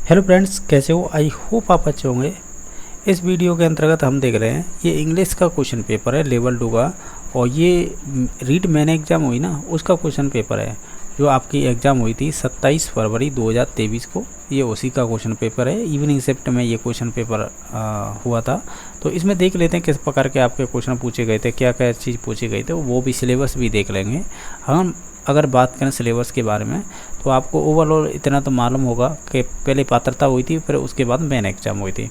Hello friends, कैसे हो? I hope आप अच्छे होंगे। इस वीडियो के अंतर्गत हम देख रहे हैं ये इंग्लिश का क्वेश्चन पेपर है लेवल 2 का। और ये रीड मैन एग्ज़ाम हुई ना, उसका क्वेश्चन पेपर है जो आपकी एग्ज़ाम हुई थी 27 फरवरी 2023 को। ये उसी का क्वेश्चन पेपर है। इवनिंग शिफ्ट में ये क्वेश्चन पेपर हुआ था। तो इसमें देख लेते हैं किस प्रकार के आपके क्वेश्चन पूछे गए थे, क्या क्या चीज़ पूछी गई थे, वो भी सिलेबस भी देख लेंगे। हम अगर बात करें सिलेबस के बारे में तो आपको ओवरऑल इतना तो मालूम होगा कि पहले पात्रता हुई थी, फिर उसके बाद मेन एग्ज़ाम हुई थी,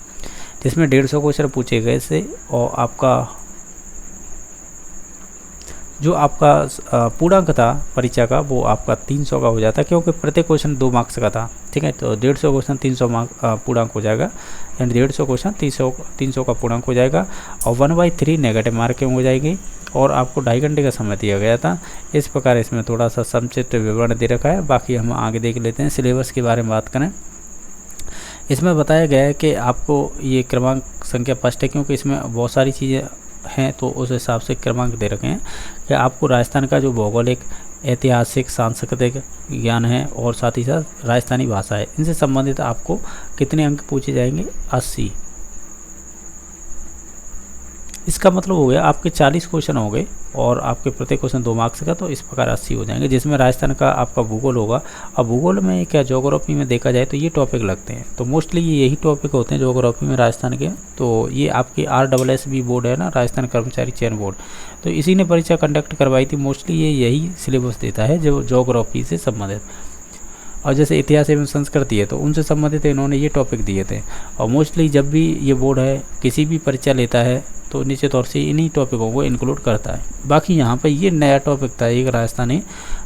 जिसमें 150 क्वेश्चन पूछे गए थे। और आपका जो आपका पूर्णांक था परीक्षा का, वो आपका 300 का हो जाता, क्योंकि प्रत्येक क्वेश्चन 2 मार्क्स का था। ठीक है, तो 150 क्वेश्चन 300 मार्क पूर्णांक हो जाएगा, यानी 150 क्वेश्चन 300 का पूर्णांक हो जाएगा। और 1/3 नेगेटिव मार्किंग हो जाएगी। और आपको 2.5 घंटे का समय दिया गया था। इस प्रकार इसमें थोड़ा सा संक्षिप्त विवरण दे रखा है। बाकी हम आगे देख लेते हैं। सिलेबस के बारे में बात करें, इसमें बताया गया है कि आपको ये क्रमांक संख्या फर्स्ट है, क्योंकि इसमें बहुत सारी चीज़ें हैं, तो उस हिसाब से क्रमांक दे रखे हैं कि आपको राजस्थान का जो भौगोलिक, ऐतिहासिक, सांस्कृतिक ज्ञान है और साथ ही साथ राजस्थानी भाषा है, इनसे संबंधित आपको कितने अंक पूछे जाएंगे? 80। इसका मतलब हो गया आपके 40 क्वेश्चन हो गए और आपके प्रत्येक क्वेश्चन 2 मार्क्स का, तो इस प्रकार 80 हो जाएंगे, जिसमें राजस्थान का आपका भूगोल होगा। और भूगोल में क्या, ज्योग्राफी में देखा जाए तो ये टॉपिक लगते हैं, तो मोस्टली ये यही टॉपिक होते हैं ज्योग्राफी में राजस्थान के। तो ये आपकी RSSB बोर्ड है ना, राजस्थान कर्मचारी चयन बोर्ड, तो इसी ने परीक्षा कंडक्ट करवाई थी। मोस्टली ये यही सिलेबस देता है जो ज्योग्राफी से संबंधित। और जैसे इतिहास एवं संस्कृति है, तो उनसे संबंधित इन्होंने ये टॉपिक दिए थे। और मोस्टली जब भी ये बोर्ड है किसी भी परीक्षा लेता है तो निश्चित तौर से इन्हीं टॉपिकों को इंक्लूड करता है। बाकी यहाँ पर ये नया टॉपिक था, एक राजस्थानी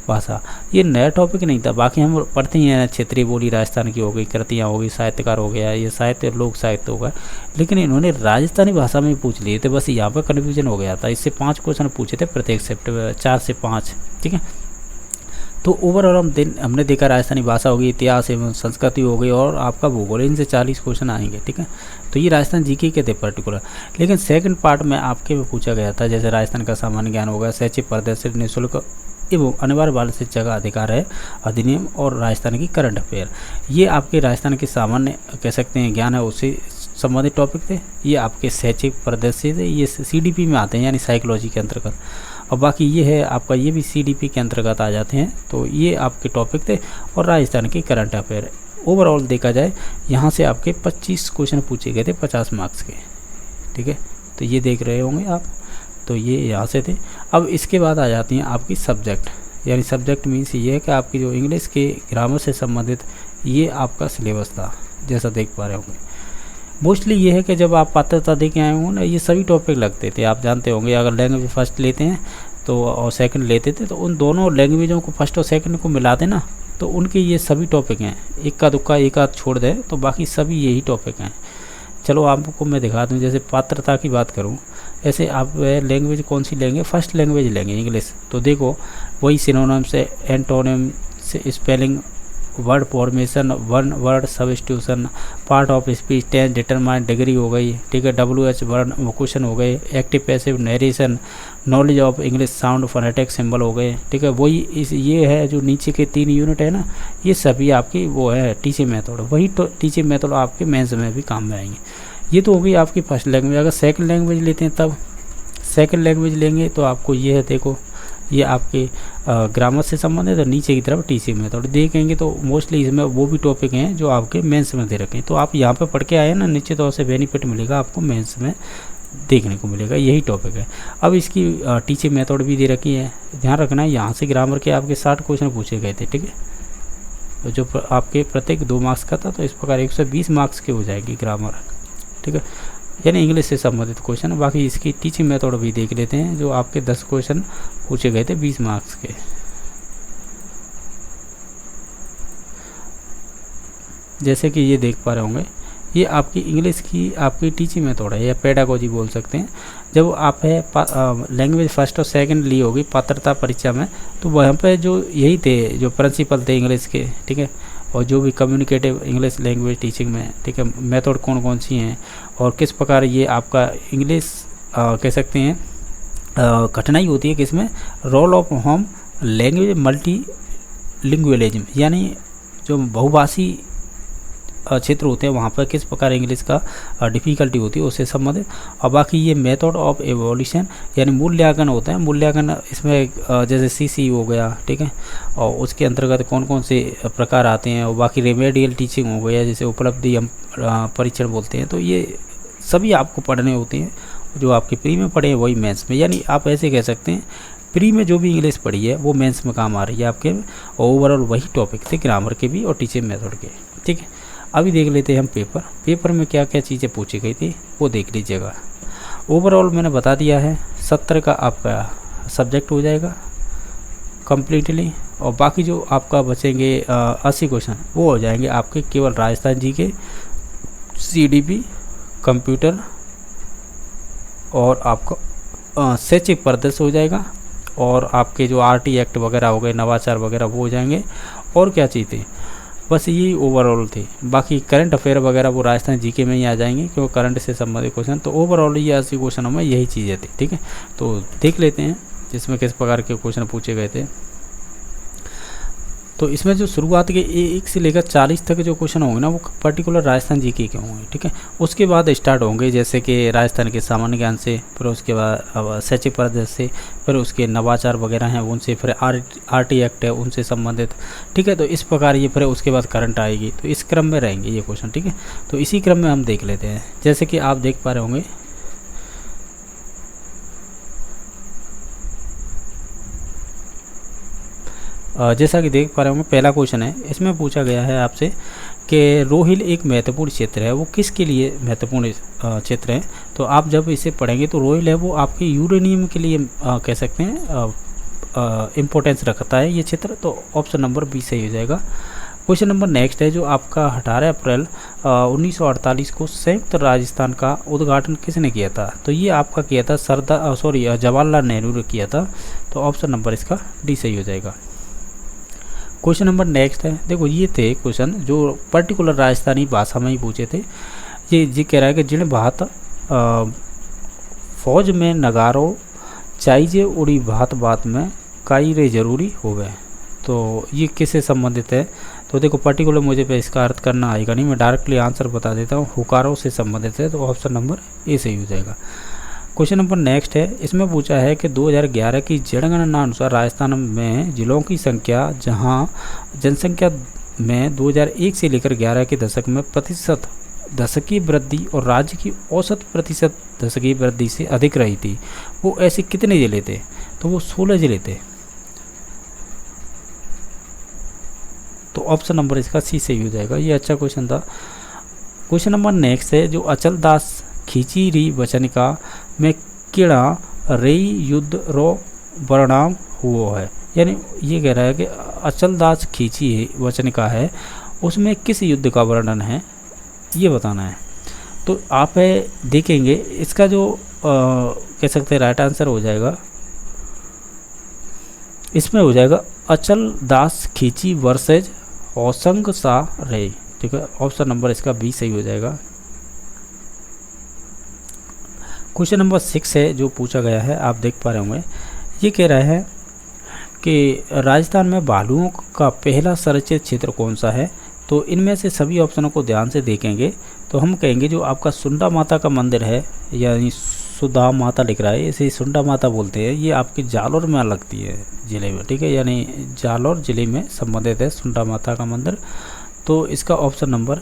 भाषा, ये नया टॉपिक नहीं था। बाकी हम पढ़ते ही हैं, क्षेत्रीय बोली राजस्थान की हो गई, कृतियाँ हो गई, साहित्यकार हो गया, ये साहित्य लोक साहित्य होगा, लेकिन इन्होंने राजस्थानी भाषा में पूछ लिए थे। बस यहाँ पर कन्फ्यूजन हो गया था। इससे 5 क्वेश्चन पूछे थे प्रत्येक शिफ्ट में, 4 से 5। ठीक है, तो ओवरऑल हमने देखा राजस्थानी भाषा होगी, इतिहास एवं संस्कृति हो गई और आपका भूगोल, इनसे 40 क्वेश्चन आएंगे। ठीक है, तो ये राजस्थान जीके के थे पर्टिकुलर। लेकिन सेकंड पार्ट में आपके में पूछा गया था, जैसे राजस्थान का सामान्य ज्ञान होगा, शैक्षिक प्रदर्शन, निःशुल्क एवं अनिवार्य बाल शिक्षा का अधिकार है अधिनियम, और राजस्थान की करंट अफेयर। ये आपके राजस्थान के सामान्य कह सकते हैं ज्ञान है, उससे संबंधित टॉपिक थे। ये आपके शैक्षिक प्रदर्शन थे, ये CDP में आते हैं, यानी साइकोलॉजी के अंतर्गत। और बाकी ये है आपका, ये भी CDP के अंतर्गत आ जाते हैं। तो ये आपके टॉपिक थे और राजस्थान की करंट अफेयर। ओवरऑल देखा जाए यहाँ से आपके 25 क्वेश्चन पूछे गए थे 50 मार्क्स के। ठीक है, तो ये देख रहे होंगे आप, तो ये यहाँ से थे। अब इसके बाद आ जाती हैं आपकी सब्जेक्ट, यानी सब्जेक्ट मीन्स ये है कि आपकी जो इंग्लिश के ग्रामर से संबंधित ये आपका सिलेबस था, जैसा देख पा रहे होंगे। मोस्टली ये है कि जब आप पात्रता दे के आए होंगे ना, ये सभी टॉपिक लगते थे, आप जानते होंगे। अगर लैंग्वेज फर्स्ट लेते हैं तो और सेकंड लेते थे, तो उन दोनों लैंग्वेजों को फर्स्ट और सेकंड को मिला देना, तो उनके ये सभी टॉपिक हैं। एक का दुक्का एक आध छोड़ दे तो बाकी सभी यही टॉपिक हैं। चलो आपको मैं दिखा दूँ, जैसे पात्रता की बात करूँ, ऐसे आप लैंग्वेज कौन सी लेंगे? फर्स्ट लैंग्वेज लेंगे इंग्लिश, तो देखो वही सिनोनिम से, एंटोनिम से, spelling, word formation, one word substitution, part of speech, tense, determine, degree हो गई। ठीक है, WH वर्ड क्वेश्चन हो गए, active passive narration, knowledge of English sound, phonetic symbol हो गए। ठीक है, वही ये है जो नीचे के 3 यूनिट है ना, ये सभी आपकी वो है टीचिंग मेथड। वही तो टीचिंग मेथड आपके मेंस में भी काम में आएंगे। ये तो हो गई आपकी फर्स्ट लैंग्वेज। अगर सेकंड लैंग्वेज लेते हैं, तब सेकंड लैंग्वेज लेंगे तो आपको ये है, देखो ये आपके ग्रामर से संबंधित है, नीचे की तरफ टीचिंग मेथड देखेंगे तो मोस्टली इसमें वो भी टॉपिक हैं जो आपके मेंस में दे रखे हैं। तो आप यहाँ पे पढ़ के आए ना, निश्चित तौर से बेनिफिट मिलेगा आपको, मेंस में देखने को मिलेगा, यही टॉपिक है। अब इसकी टीचिंग मेथड भी दे रखी है, ध्यान रखना है। यहाँ से ग्रामर के आपके 60 क्वेश्चन पूछे गए थे। ठीक है, तो जो आपके प्रत्येक 2 मार्क्स का था, तो इस प्रकार 120 मार्क्स के हो जाएगी ग्रामर। ठीक है, यानी इंग्लिश से संबंधित क्वेश्चन। बाकी इसकी टीचिंग मेथड भी देख लेते हैं, जो आपके 10 क्वेश्चन पूछे गए थे 20 मार्क्स के। जैसे कि ये देख पा रहे होंगे, ये आपकी इंग्लिश की आपकी टीचिंग मेथड है, या पेडागोजी बोल सकते हैं। जब आप है लैंग्वेज फर्स्ट और सेकंड ली होगी पात्रता परीक्षा में, तो वहाँ पे जो यही थे जो प्रिंसिपल थे इंग्लिश के। ठीक है, और जो भी कम्युनिकेटिव इंग्लिश लैंग्वेज टीचिंग में, ठीक है, मेथड कौन कौन सी हैं और किस प्रकार ये आपका इंग्लिश कह सकते हैं कठिनाई होती है किसमें, role of home language multilingualism, यानी जो बहुभाषी क्षेत्र होते हैं वहाँ पर किस प्रकार इंग्लिश का डिफ़िकल्टी होती है उससे संबंधित। और बाकी ये मेथड ऑफ एवोल्यूशन यानी मूल्यांकन होता है। मूल्यांकन इसमें जैसे सीसी हो गया, ठीक है, और उसके अंतर्गत कौन कौन से प्रकार आते हैं, और बाकी रेमेडियल टीचिंग हो गया जैसे उपलब्धि हम परीक्षण बोलते हैं। तो ये सभी आपको पढ़ने होते हैं, जो आपके प्री में पढ़े हैं वही मेंस में, यानी आप ऐसे कह सकते हैं प्री में जो भी इंग्लिश पढ़ी है वो मेंस में काम आ रही है आपके। और ओवरऑल वही टॉपिक थे ग्रामर के भी और टीचिंग मेथड के, ठीक है। अभी देख लेते हैं हम पेपर में क्या क्या चीज़ें पूछी गई थी वो देख लीजिएगा। ओवरऑल मैंने बता दिया है 70 का आपका सब्जेक्ट हो जाएगा कम्प्लीटली, और बाकी जो आपका बचेंगे 80 क्वेश्चन वो हो जाएंगे आपके केवल राजस्थान जी के, CDP, कंप्यूटर और आपका शैक्षिक परिदृश्य हो जाएगा, और आपके जो RT एक्ट वगैरह हो गए, नवाचार वगैरह वो हो जाएंगे। और क्या चीज़ थी, बस यही ओवरऑल थी। बाकी करंट अफेयर वगैरह वो राजस्थान जीके में ही आ जाएंगे क्योंकि करंट से संबंधित क्वेश्चन। तो ओवरऑल ये 80 क्वेश्चनों में यही चीज़ें थी, ठीक है। तो देख लेते हैं इसमें किस प्रकार के क्वेश्चन पूछे गए थे। तो इसमें जो शुरुआत के 1 से लेकर 40 तक जो क्वेश्चन होंगे ना वो पर्टिकुलर राजस्थान जीके के होंगे, ठीक है। उसके बाद स्टार्ट होंगे जैसे कि राजस्थान के सामान्य ज्ञान से, फिर उसके बाद शैक्षिक परिदृश्य से, फिर उसके नवाचार वगैरह हैं उनसे, फिर RT एक्ट है उनसे संबंधित, ठीक है। तो इस प्रकार ये फिर उसके बाद करंट आएगी। तो इस क्रम में रहेंगे ये क्वेश्चन, ठीक है। तो इसी क्रम में हम देख लेते हैं। जैसे कि आप देख पा रहे होंगे जैसा कि देख पा रहे होंगे पहला क्वेश्चन है, इसमें पूछा गया है आपसे कि रोहिल एक महत्वपूर्ण क्षेत्र है, वो किसके लिए महत्वपूर्ण क्षेत्र है। तो आप जब इसे पढ़ेंगे तो रोहिल है वो आपके यूरेनियम के लिए कह सकते हैं इम्पोर्टेंस रखता है ये क्षेत्र। तो ऑप्शन नंबर बी सही हो जाएगा। क्वेश्चन नंबर नेक्स्ट है जो आपका 18 अप्रैल 1948 को संयुक्त राजस्थान का उद्घाटन किसने किया था। तो ये आपका किया था जवाहरलाल नेहरू ने किया था। तो ऑप्शन नंबर इसका डी सही हो जाएगा। क्वेश्चन नंबर नेक्स्ट है, देखो ये थे क्वेश्चन जो पर्टिकुलर राजस्थानी भाषा में ही पूछे थे। ये कह रहा है कि जिन भात फौज में नगारो चाहिए उड़ी भात बात में काई रे जरूरी हो गए। तो ये किससे संबंधित है। तो देखो पर्टिकुलर मुझे पे इसका अर्थ करना आएगा नहीं, मैं डायरेक्टली आंसर बता देता हूँ, हुकारों से संबंधित है। तो ऑप्शन नंबर ए सही हो जाएगा। क्वेश्चन नंबर नेक्स्ट है, इसमें पूछा है कि 2011 की जनगणना अनुसार राजस्थान में जिलों की संख्या, जहां जनसंख्या में 2001 से लेकर 11 के दशक में प्रतिशत दशकीय वृद्धि और राज्य की औसत प्रतिशत दशकीय वृद्धि से अधिक रही थी, वो ऐसे कितने जिले थे। तो वो 16 जिले थे। तो ऑप्शन नंबर इसका सी सही हो जाएगा। ये अच्छा क्वेश्चन था। क्वेश्चन नंबर नेक्स्ट है जो अचल दास खींची री वचनिका में किड़ा रेई युद्ध रो परिणाम हुआ है, यानी ये कह रहा है कि अचल दास खींची वचनिका है उसमें किस युद्ध का वर्णन है ये बताना है। तो आप देखेंगे इसका जो कह सकते हैं राइट आंसर हो जाएगा, इसमें हो जाएगा अचल दास खींची वर्सेज औसंग सा रे, ठीक है। ऑप्शन नंबर इसका बी सही हो जाएगा। क्वेश्चन नंबर 6 है जो पूछा गया है, आप देख पा रहे होंगे। ये कह रहा है कि राजस्थान में भालुओं का पहला संरक्षित क्षेत्र कौन सा है। तो इनमें से सभी ऑप्शनों को ध्यान से देखेंगे तो हम कहेंगे जो आपका सुंडा माता का मंदिर है, यानी सुधा माता लिख रहा है, इसे सुंडा माता बोलते हैं। ये आपकी जालौर में लगती है ज़िले में, ठीक है, यानी जालौर ज़िले में संबंधित है सुंडा माता का मंदिर। तो इसका ऑप्शन नंबर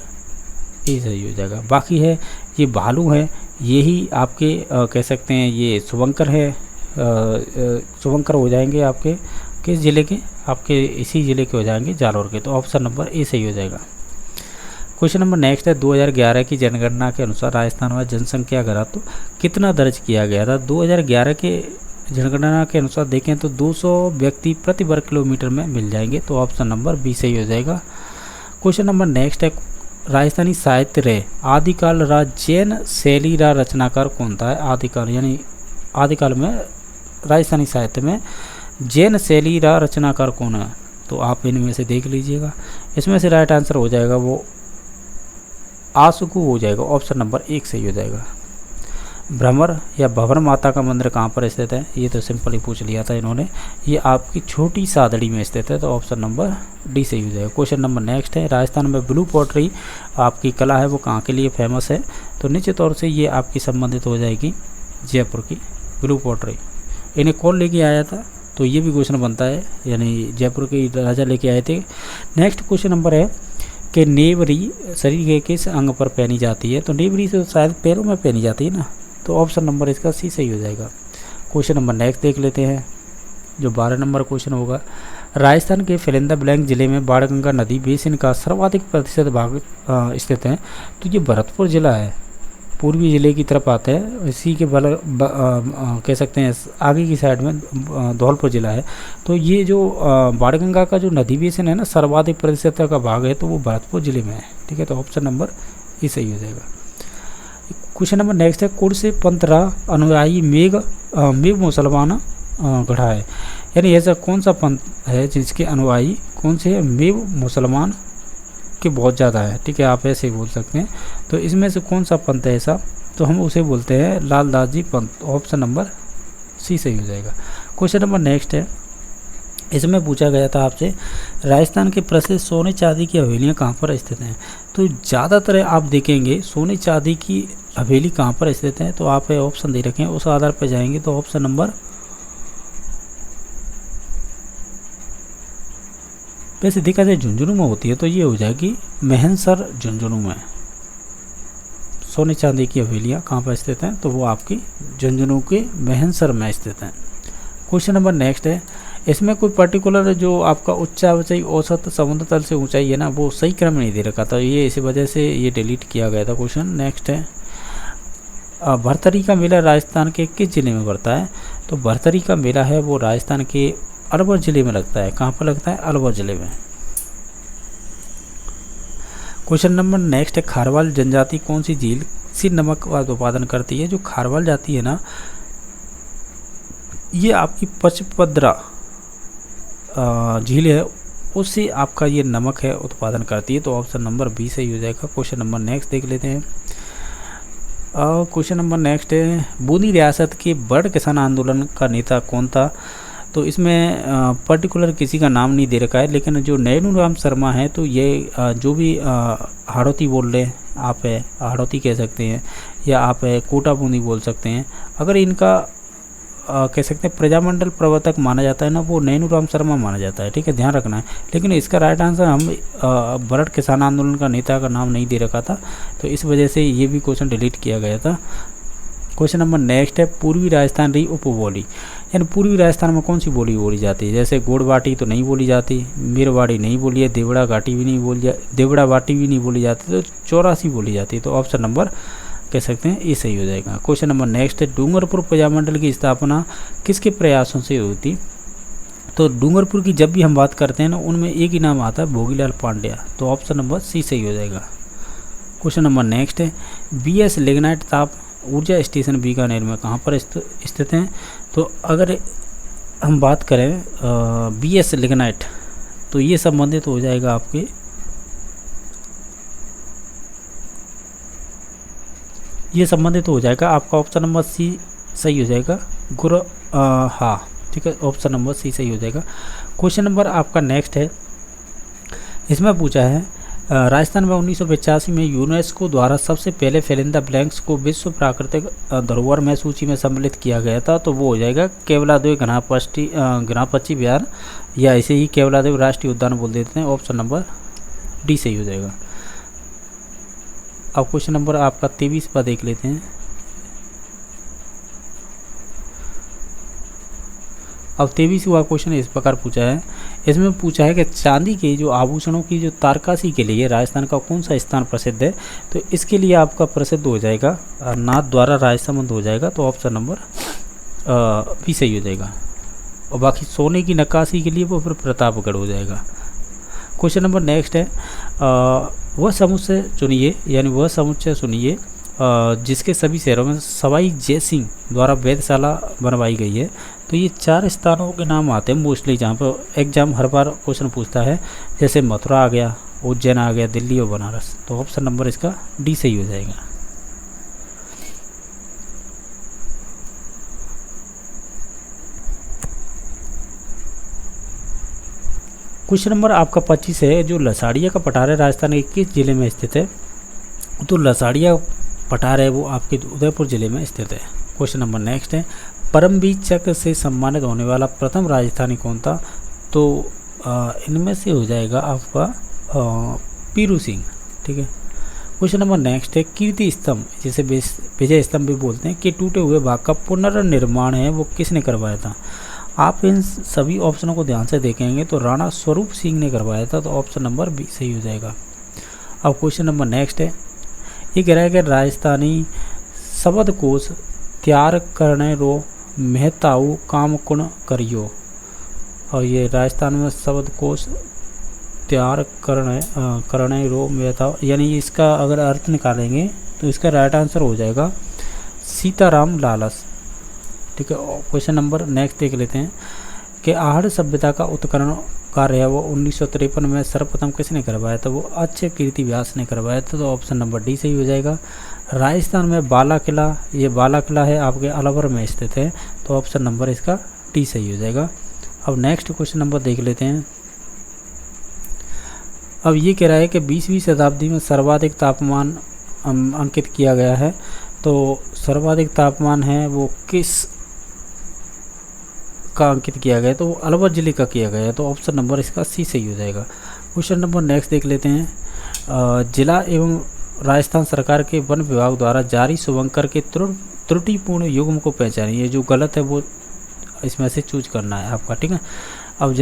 ए सही हो जाएगा। बाकी है ये भालू है, यही आपके कह सकते हैं ये शुभंकर है, शुभंकर हो जाएंगे आपके किस ज़िले के, आपके इसी ज़िले के हो जाएंगे जालौर के। तो ऑप्शन नंबर ए सही हो जाएगा। क्वेश्चन नंबर नेक्स्ट है 2011 की जनगणना के अनुसार राजस्थान में जनसंख्या घनत्व कितना दर्ज किया गया था। 2011 के जनगणना के अनुसार देखें तो 200 व्यक्ति प्रति वर्ग किलोमीटर में मिल जाएंगे। तो ऑप्शन नंबर बी सही हो जाएगा। क्वेश्चन नंबर नेक्स्ट है राजस्थानी साहित्य रे आदिकाल रा जैन शैली रा रचनाकार कौन था। आदिकाल यानी आदिकाल में राजस्थानी साहित्य में जैन शैली रा रचनाकार कौन है। तो आप इनमें से देख लीजिएगा, इसमें से राइट आंसर हो जाएगा वो आसुकु हो जाएगा। ऑप्शन नंबर 1 सही हो जाएगा। भ्रमर या भंवर माता का मंदिर कहाँ पर स्थित है, ये तो सिंपल ही पूछ लिया था इन्होंने। ये आपकी छोटी सादड़ी में स्थित है, तो ऑप्शन नंबर डी सही हो जाएगा। क्वेश्चन नंबर नेक्स्ट है, राजस्थान में ब्लू पॉटरी आपकी कला है वो कहाँ के लिए फेमस है, तो निश्चित तौर से ये आपकी संबंधित हो जाएगी जयपुर की ब्लू पॉटरी। इन्हें कौन लेके आया था, तो ये भी क्वेश्चन बनता है, यानी जयपुर के राजा लेके आए थे। नेक्स्ट क्वेश्चन नंबर है कि नेवरी शरीर के किस अंग पर पहनी जाती है, तो नेवरी तो शायद पैरों में पहनी जाती है ना, तो ऑप्शन नंबर इसका सी सही हो जाएगा। क्वेश्चन नंबर नेक्स्ट देख लेते हैं, जो 12 नंबर क्वेश्चन होगा। राजस्थान के फिलिंदा ब्लैंक जिले में बाणगंगा नदी बेसिन का सर्वाधिक प्रतिशत भाग स्थित है, तो ये भरतपुर जिला है, पूर्वी जिले की तरफ आता है। इसी के कह सकते हैं आगे की साइड में धौलपुर जिला है। तो ये जो बाणगंगा का जो नदी बेसिन है ना, सर्वाधिक प्रतिशत का भाग है, तो वो भरतपुर जिले में है। ठीक है, तो ऑप्शन नंबर ये सही हो जाएगा। क्वेश्चन नंबर नेक्स्ट है, कुर्स पंथरा अनुयायी मेघ मुसलमान गढ़ा है, यानी ऐसा कौन सा पंथ है जिसके अनुयायी कौन से मेघ मुसलमान के बहुत ज़्यादा है। ठीक है, आप ऐसे ही बोल सकते हैं। तो इसमें से कौन सा पंथ है ऐसा, तो हम उसे बोलते हैं लाल दास जी पंथ, ऑप्शन नंबर सी सही हो जाएगा। क्वेश्चन नंबर नेक्स्ट है, इसमें पूछा गया था आपसे राजस्थान के प्रसिद्ध सोने चांदी की हवेलियाँ कहाँ पर स्थित हैं, तो ज़्यादातर आप देखेंगे सोने चांदी की हवेली कहाँ पर स्थित है, तो आप ऑप्शन दे रखें, उस आधार पर जाएंगे, तो ऑप्शन नंबर वैसे देखा जाए झुंझुनू में होती है, तो ये हो जाएगी मेहनसर झुंझुनू में। सोने चांदी की हवेलियाँ कहाँ पर स्थित हैं, तो वो आपकी झुंझुनू के मेहनसर में स्थित हैं। क्वेश्चन नंबर नेक्स्ट है, इसमें कोई पर्टिकुलर जो आपका ऊंचाई औसत समुद्र तल से ऊंचाई है ना, वो सही क्रम में नहीं दे रखा था, ये इसी वजह से ये डिलीट किया गया था क्वेश्चन। नेक्स्ट है, भरथरी का मेला राजस्थान के किस जिले में पड़ता है, तो भरथरी का मेला है वो राजस्थान के अलवर जिले में लगता है। कहाँ पर लगता है, अलवर जिले में। क्वेश्चन नंबर नेक्स्ट है, खारवाल जनजाति कौन सी झील से नमक का उत्पादन करती है, जो खारवाल जाती है ना, ये आपकी पचपद्रा झील है, उससे आपका ये नमक है उत्पादन करती है, तो ऑप्शन नंबर बी सही हो जाएगा। क्वेश्चन नंबर नेक्स्ट देख लेते हैं। क्वेश्चन नंबर नेक्स्ट है, बूंदी रियासत के बड़ किसान आंदोलन का नेता कौन था, तो इसमें पर्टिकुलर किसी का नाम नहीं दे रखा है, लेकिन जो नैनूराम शर्मा है, तो ये जो भी हाड़ौती बोल रहे हैं आप है, हाड़ौती कह सकते हैं, या आप है कोटा बूंदी बोल सकते हैं, अगर इनका कह सकते हैं प्रजामंडल प्रवर्तक माना जाता है ना, वो नैनूराम शर्मा माना जाता है। ठीक है, ध्यान रखना है। लेकिन इसका राइट आंसर हम बरट किसान आंदोलन का नेता का नाम नहीं दे रखा था, तो इस वजह से ये भी क्वेश्चन डिलीट किया गया था। क्वेश्चन नंबर नेक्स्ट है, पूर्वी राजस्थान रही उपबोली, यानी पूर्वी राजस्थान में कौन सी बोली बोली जाती है, जैसे गोड़बाटी तो नहीं बोली जाती, मीरवाड़ी नहीं बोली है, देवड़ा घाटी भी नहीं बोली देवड़ा बाटी भी नहीं बोली जाती, तो 84 बोली जाती है, तो ऑप्शन नंबर कह सकते हैं ये सही हो जाएगा। क्वेश्चन नंबर नेक्स्ट है, डूंगरपुर प्रजामंडल की स्थापना किसके प्रयासों से हुई थी, तो डूंगरपुर की जब भी हम बात करते हैं ना, उनमें एक ही नाम आता है भोगीलाल पांड्या, तो ऑप्शन नंबर सी सही हो जाएगा। क्वेश्चन नंबर नेक्स्ट है, BS लिग्नाइट ताप ऊर्जा स्टेशन बीकानेर में कहाँ पर स्थित हैं, तो अगर हम बात करें BS लिग्नाइट, तो ये संबंधित हो जाएगा आपके आपका ऑप्शन नंबर सी सही हो जाएगा। हाँ ठीक है, ऑप्शन नंबर सी सही हो जाएगा। क्वेश्चन नंबर आपका नेक्स्ट है, इसमें पूछा है राजस्थान में 1985 में यूनेस्को द्वारा सबसे पहले फिलिंदा ब्लैंक्स को विश्व प्राकृतिक धरोहर में सूची में सम्मिलित किया गया था, तो वो हो जाएगा केवलादेव घनापच्ची बिहार, या इसे ही केवलादेव राष्ट्रीय उद्यान बोल देते हैं, ऑप्शन नंबर डी सही हो जाएगा। अब क्वेश्चन नंबर आपका 23 पर देख लेते हैं। अब 23वां क्वेश्चन इस प्रकार पूछा है, इसमें पूछा है कि चांदी के जो आभूषणों की जो तारकासी के लिए राजस्थान का कौन सा स्थान प्रसिद्ध है, तो इसके लिए आपका प्रसिद्ध हो जाएगा नाथ द्वारा राजसमंद हो जाएगा, तो ऑप्शन नंबर भी सही हो जाएगा। और बाकी सोने की नक्काशी के लिए वो फिर प्रतापगढ़ हो जाएगा। क्वेश्चन नंबर नेक्स्ट है, वह समुच्चय चुनिए, यानी वह समुच्चय सुनिए जिसके सभी शहरों में सवाई जयसिंह द्वारा वेधशाला बनवाई गई है, तो ये 4 स्थानों के नाम आते हैं मोस्टली, जहाँ पर एग्जाम हर बार क्वेश्चन पूछता है, जैसे मथुरा आ गया, उज्जैन आ गया, दिल्ली और बनारस, तो ऑप्शन नंबर इसका डी सही हो जाएगा। क्वेश्चन नंबर आपका 25 है, जो लसाड़िया का पठार है राजस्थान के किस जिले में स्थित है? तो लसाड़िया पठार है वो आपके उदयपुर जिले में स्थित है। क्वेश्चन नंबर नेक्स्ट है, परमवीर चक्र से सम्मानित होने वाला प्रथम राजस्थानी कौन था? तो इनमें से हो जाएगा आपका पीरू सिंह। ठीक है। क्वेश्चन नंबर नेक्स्ट है, कीर्ति स्तंभ जिसे विजय स्तंभ भी बोलते हैं कि टूटे हुए भाग का पुनर्निर्माण है वो किसने करवाया था? आप इन सभी ऑप्शनों को ध्यान से देखेंगे तो राणा स्वरूप सिंह ने करवाया था, तो ऑप्शन नंबर बी सही हो जाएगा। अब क्वेश्चन नंबर नेक्स्ट है, ये कह रहा है कि राजस्थानी शब्दकोश तैयार करने रो मेहताऊ काम कुण करियो। और ये राजस्थान में शब्दकोश तैयार करने रो मेहताऊ, यानी इसका अगर अर्थ निकालेंगे तो इसका राइट आंसर हो जाएगा सीताराम लालस। ठीक है। क्वेश्चन नंबर नेक्स्ट देख लेते हैं कि आहड़ सभ्यता का उत्खनन कार्य है वो 1953 में सर्वप्रथम किसने करवाया था? वो अच्छे कीर्ति व्यास ने करवाया था, तो ऑप्शन नंबर डी सही हो जाएगा। राजस्थान में बाला किला, ये बाला किला है आपके अलवर में स्थित है, तो ऑप्शन नंबर इसका डी सही हो जाएगा। अब नेक्स्ट क्वेश्चन नंबर देख लेते हैं। अब ये कह रहा है कि 20वीं शताब्दी में सर्वाधिक तापमान अंकित किया गया है, तो सर्वाधिक तापमान है वो किस का अंकित किया गया है? तो वो अलवर जिले का किया गया है, तो ऑप्शन नंबर इसका सी सही हो जाएगा। क्वेश्चन नंबर नेक्स्ट देख लेते हैं। जिला एवं राजस्थान सरकार के वन विभाग द्वारा जारी शुभंकर के त्रुटिपूर्ण युग्म को पहचानिए, जो गलत है वो इसमें से चूज करना है आपका। ठीक है। अब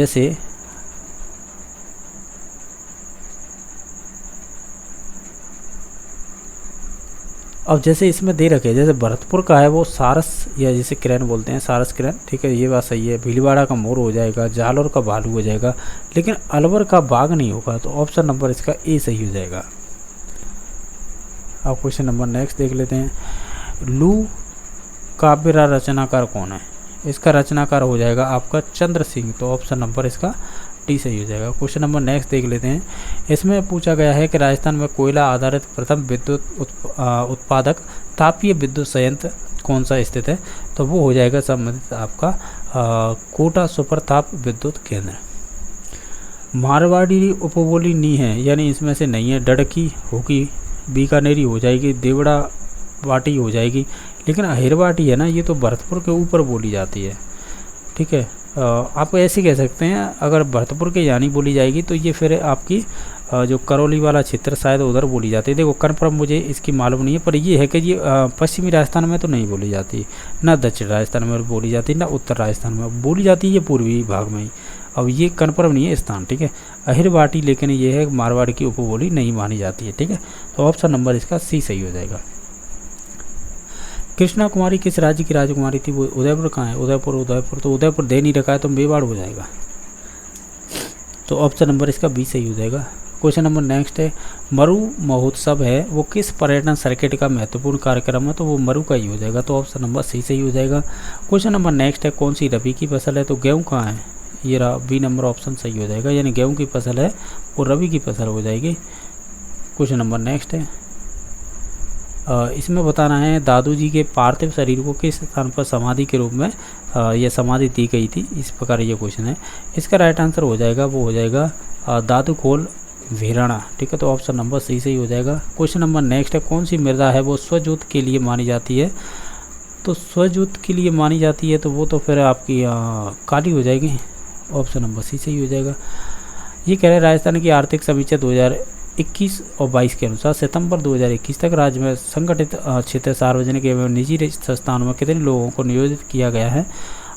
जैसे इसमें दे रखे, जैसे भरतपुर का है वो सारस या जिसे किरण बोलते हैं, सारस किरण। ठीक है, ये बात सही है। भीलवाड़ा का मोर हो जाएगा, जालौर का भालू हो जाएगा, लेकिन अलवर का बाघ नहीं होगा, तो ऑप्शन नंबर इसका ए सही हो जाएगा। अब क्वेश्चन नंबर नेक्स्ट देख लेते हैं। लू काव्य रचनाकार कौन है? इसका रचनाकार हो जाएगा आपका चंद्र सिंह, तो ऑप्शन नंबर इसका डी सही हो जाएगा। क्वेश्चन नंबर नेक्स्ट देख लेते हैं। इसमें पूछा गया है कि राजस्थान में कोयला आधारित प्रथम विद्युत उत्पादक तापीय विद्युत संयंत्र कौन सा स्थित है? तो वो हो जाएगा संबंधित आपका कोटा सुपर ताप विद्युत केंद्र। मारवाड़ी उपबोली नहीं है, यानी इसमें से नहीं है। डड़की होगी, बीकानेरी हो जाएगी, देवड़ा वाटी हो जाएगी, लेकिन अहिरवाटी है ना, ये तो भरतपुर के ऊपर बोली जाती है। ठीक है। आप ऐसे कह सकते हैं, अगर भरतपुर के यानी बोली जाएगी तो ये फिर आपकी जो करौली वाला क्षेत्र शायद उधर बोली जाती है। देखो कन्फर्म मुझे इसकी मालूम नहीं है, पर ये है कि ये पश्चिमी राजस्थान में तो नहीं बोली जाती, ना दक्षिण राजस्थान में बोली जाती, ना उत्तर राजस्थान में बोली जाती है, ये पूर्वी भाग में ही। अब ये कन्फर्म नहीं है स्थान। ठीक है। अहिरवाटी, लेकिन ये है मारवाड़ की उपबोली नहीं मानी जाती है। ठीक है। तो ऑप्शन नंबर इसका सी सही हो जाएगा। कृष्णा कुमारी किस राज्य की राजकुमारी थी? वो उदयपुर कहाँ है? उदयपुर तो उदयपुर दे नहीं रखा है, तो मेवाड़ हो जाएगा, तो ऑप्शन नंबर इसका बी सही हो जाएगा। क्वेश्चन नंबर नेक्स्ट है, मरु महोत्सव है वो किस पर्यटन सर्किट का महत्वपूर्ण कार्यक्रम है? तो वो मरु का ही हो जाएगा, तो ऑप्शन नंबर सी सही हो जाएगा। क्वेश्चन नंबर नेक्स्ट है, कौन सी रबी की फसल है? तो गेहूँ कहाँ है? ये रहा, बी नंबर ऑप्शन सही हो जाएगा, यानी गेहूँ की फसल है वो रबी की फसल हो जाएगी। क्वेश्चन नंबर नेक्स्ट है, इसमें बताना है दादू जी के पार्थिव शरीर को किस स्थान पर समाधि के रूप में यह समाधि दी गई थी? इस प्रकार ये क्वेश्चन है। इसका राइट आंसर हो जाएगा, वो हो जाएगा दादूखोल वीराणा। ठीक है। तो ऑप्शन नंबर सी सही हो जाएगा। क्वेश्चन नंबर नेक्स्ट है, कौन सी मृदा है वो स्वजूत के लिए मानी जाती है? तो स्वजूत के लिए मानी जाती है तो वो तो फिर आपकी काली हो जाएगी, ऑप्शन नंबर सी सही हो जाएगा। ये कह रहे हैं राजस्थान की आर्थिक समीक्षा 2021 और 22 के अनुसार सितंबर 2021 तक राज्य में संगठित क्षेत्र सार्वजनिक एवं निजी संस्थानों में कितने लोगों को नियोजित किया गया है?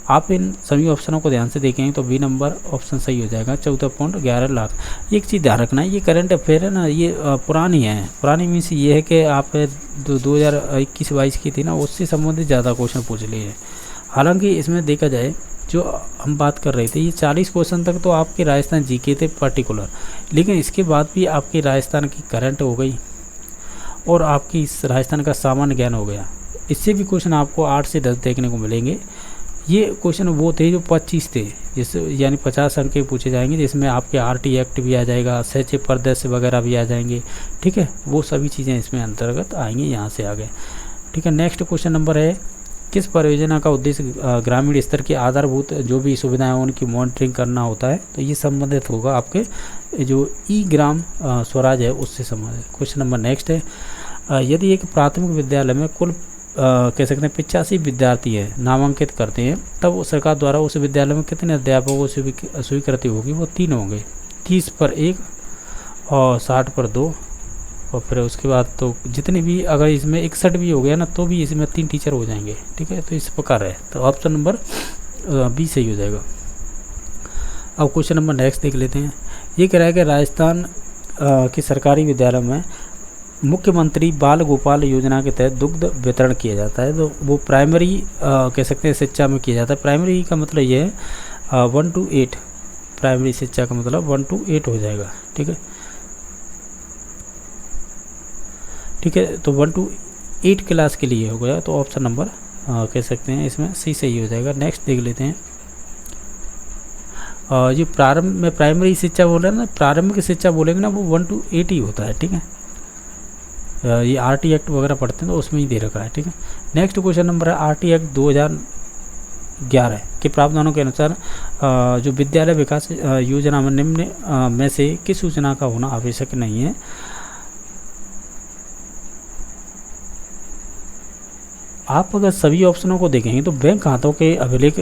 आप इन सभी ऑप्शनों को ध्यान से देखेंगे तो बी नंबर ऑप्शन सही हो जाएगा, 14.11 लाख। एक चीज़ ध्यान रखना है, ये करंट अफेयर है ना, ये पुरानी है। पुरानी मीन्स ये है कि आप 2021-22 की थी ना, उससे संबंधित ज़्यादा क्वेश्चन पूछ लिए। हालांकि इसमें देखा जाए जो हम बात कर रहे थे, ये 40 क्वेश्चन तक तो आपके राजस्थान जीके थे पर्टिकुलर, लेकिन इसके बाद भी आपकी राजस्थान की करंट हो गई और आपकी इस राजस्थान का सामान्य ज्ञान हो गया। इससे भी क्वेश्चन आपको 8 से 10 देखने को मिलेंगे। ये क्वेश्चन वो थे जो 25 थे, जिससे यानी 50 अंक के पूछे जाएंगे, जिसमें आपके RT एक्ट भी आ जाएगा, सच्चे परदेश वगैरह भी आ जाएंगे। ठीक है, वो सभी चीज़ें इसमें अंतर्गत आएंगी, यहाँ से आगे। ठीक है। नेक्स्ट क्वेश्चन नंबर है, किस परियोजना का उद्देश्य ग्रामीण स्तर की आधारभूत जो भी सुविधाएं हैं उनकी मॉनिटरिंग करना होता है। तो ये संबंधित होगा आपके जो ई ग्राम स्वराज है उससे संबंधित। क्वेश्चन नंबर नेक्स्ट है, यदि एक प्राथमिक विद्यालय में कुल कह सकते हैं 85 विद्यार्थी है नामांकित करते हैं, तब सरकार द्वारा उस विद्यालय में कितने अध्यापकों को स्वीकृति होगी? वो 3 होंगे, 30 पर 1 और 60 पर 2। और फिर उसके बाद तो जितने भी, अगर इसमें 61 भी हो गया ना तो भी इसमें 3 टीचर हो जाएंगे। ठीक है, तो इस प्रकार है, तो ऑप्शन नंबर बी सही हो जाएगा। अब क्वेश्चन नंबर नेक्स्ट देख लेते हैं। ये कह रहा है कि राजस्थान के सरकारी विद्यालय में मुख्यमंत्री बाल गोपाल योजना के तहत दुग्ध वितरण किया जाता है। तो वो प्राइमरी कह सकते हैं शिक्षा में किया जाता है। प्राइमरी का मतलब ये है 1 to 8, प्राइमरी शिक्षा का मतलब 1 to 8 हो जाएगा। ठीक है, ठीक है, तो 1 to 8 क्लास के लिए हो गया, तो ऑप्शन नंबर कह सकते हैं इसमें सी सही हो जाएगा। नेक्स्ट देख लेते हैं। ये प्रारंभ में प्राइमरी शिक्षा बोल रहे हैं ना, प्रारंभिक शिक्षा बोलेंगे ना वो 1 to 8 ही होता है। ठीक है, ये आरटी एक्ट वगैरह पढ़ते हैं तो उसमें ही दे रखा है। ठीक है, नेक्स्ट क्वेश्चन नंबर है आरटी एक्ट 2011 के प्रावधानों के अनुसार जो विद्यालय विकास योजना में निम्न में से किस सूचना का होना आवश्यक नहीं है? आप अगर सभी ऑप्शनों को देखेंगे तो बैंक खातों के अभिलेख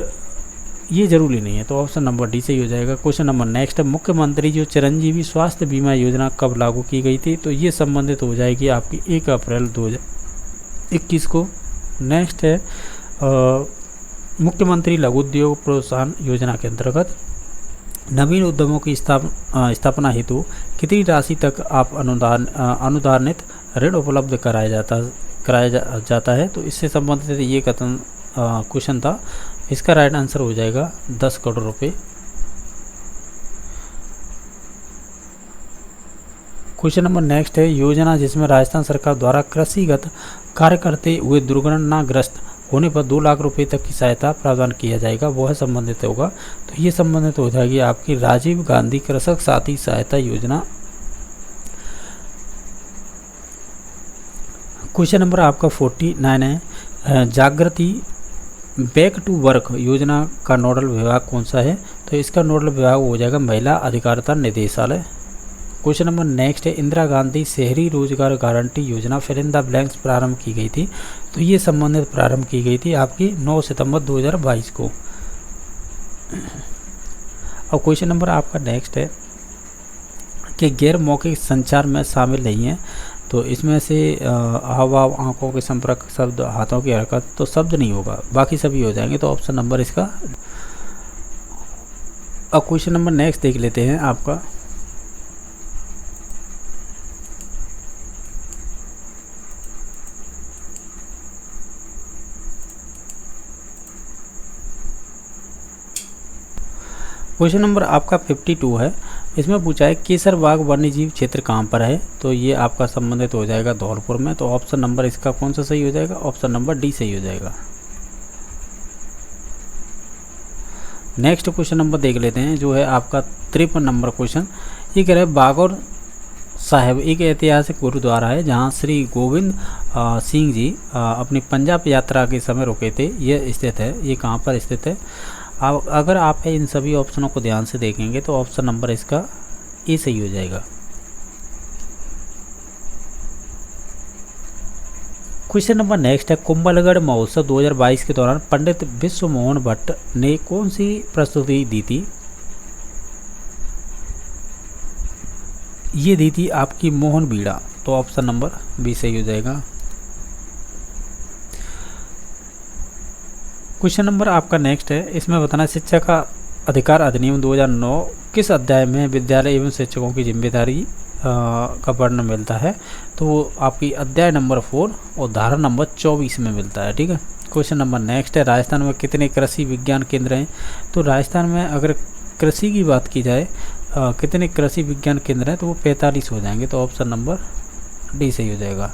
ये जरूरी नहीं है, तो ऑप्शन नंबर डी सही हो जाएगा। क्वेश्चन नंबर नेक्स्ट है, मुख्यमंत्री जो चिरंजीवी स्वास्थ्य बीमा योजना कब लागू की गई थी? तो ये संबंधित हो जाएगी आपकी 1 अप्रैल 2021 को। नेक्स्ट है मुख्यमंत्री लघु उद्योग प्रोत्साहन योजना के अंतर्गत नवीन उद्यमों की स्थापना हेतु कितनी राशि तक आप अनुदानित ऋण उपलब्ध कराया जाता है? तो इससे संबंधित ये कथन क्वेश्चन था। इसका राइट आंसर हो जाएगा 10 करोड़ रुपए। क्वेश्चन नंबर नेक्स्ट है, योजना जिसमें राजस्थान सरकार द्वारा कृषिगत कार्य करते हुए दुर्घटनाग्रस्त होने पर 2 लाख रुपए तक की सहायता प्रदान किया जाएगा, वह संबंधित होगा। तो ये संबंधित हो जाएगी आपकी राजीव गांधी कृषक साथी सहायता योजना। क्वेश्चन नंबर आपका 49 है, जागृति बैक टू वर्क योजना का नोडल विभाग कौन सा है? तो इसका नोडल विभाग हो जाएगा महिला अधिकारिता निदेशालय। क्वेश्चन नंबर नेक्स्ट है, इंदिरा गांधी शहरी रोजगार गारंटी योजना फिल इन द ब्लैंक्स प्रारंभ की गई थी? तो ये संबंधित प्रारंभ की गई थी आपकी 9 सितंबर 2022 को। और क्वेश्चन नंबर आपका नेक्स्ट है कि गैर मौखिक संचार में शामिल नहीं है, तो इसमें से हाव भाव, आंखों के संपर्क, शब्द, हाथों की हरकत, तो शब्द नहीं होगा, बाकी सभी हो जाएंगे, तो ऑप्शन नंबर इसका। अब क्वेश्चन नंबर नेक्स्ट देख लेते हैं आपका। क्वेश्चन नंबर आपका 52 है। इसमें पूछा है केसर बाग वन्यजीव क्षेत्र कहाँ पर है? तो ये आपका संबंधित हो जाएगा धौलपुर में, तो ऑप्शन नंबर इसका कौन सा सही हो जाएगा? ऑप्शन नंबर डी सही हो जाएगा। नेक्स्ट क्वेश्चन नंबर देख लेते हैं, जो है आपका 53 नंबर क्वेश्चन। ये कह रहा है बागौर साहिब एक ऐतिहासिक गुरुद्वारा है जहाँ श्री गोविंद सिंह जी अपनी पंजाब यात्रा के समय रुके थे, ये स्थित है। ये कहाँ पर स्थित है? अगर आप इन सभी ऑप्शनों को ध्यान से देखेंगे तो ऑप्शन नंबर इसका ए सही हो जाएगा। क्वेश्चन नंबर नेक्स्ट है, कुंभलगढ़ महोत्सव 2022 के दौरान पंडित विश्व मोहन भट्ट ने कौन सी प्रस्तुति दी थी? ये दी थी आपकी मोहन बीड़ा, तो ऑप्शन नंबर बी सही हो जाएगा। क्वेश्चन नंबर आपका नेक्स्ट है, इसमें बताना शिक्षा का अधिकार अधिनियम 2009 किस अध्याय में विद्यालय एवं शिक्षकों की जिम्मेदारी का वर्णन मिलता है? तो वो आपकी अध्याय नंबर 4 और धारा नंबर 24 में मिलता है। ठीक है, क्वेश्चन नंबर नेक्स्ट है, राजस्थान में कितने कृषि विज्ञान केंद्र हैं? तो राजस्थान में अगर कृषि की बात की जाए कितने कृषि विज्ञान केंद्र हैं, तो वो 45 हो जाएंगे, तो ऑप्शन नंबर डी सही हो जाएगा।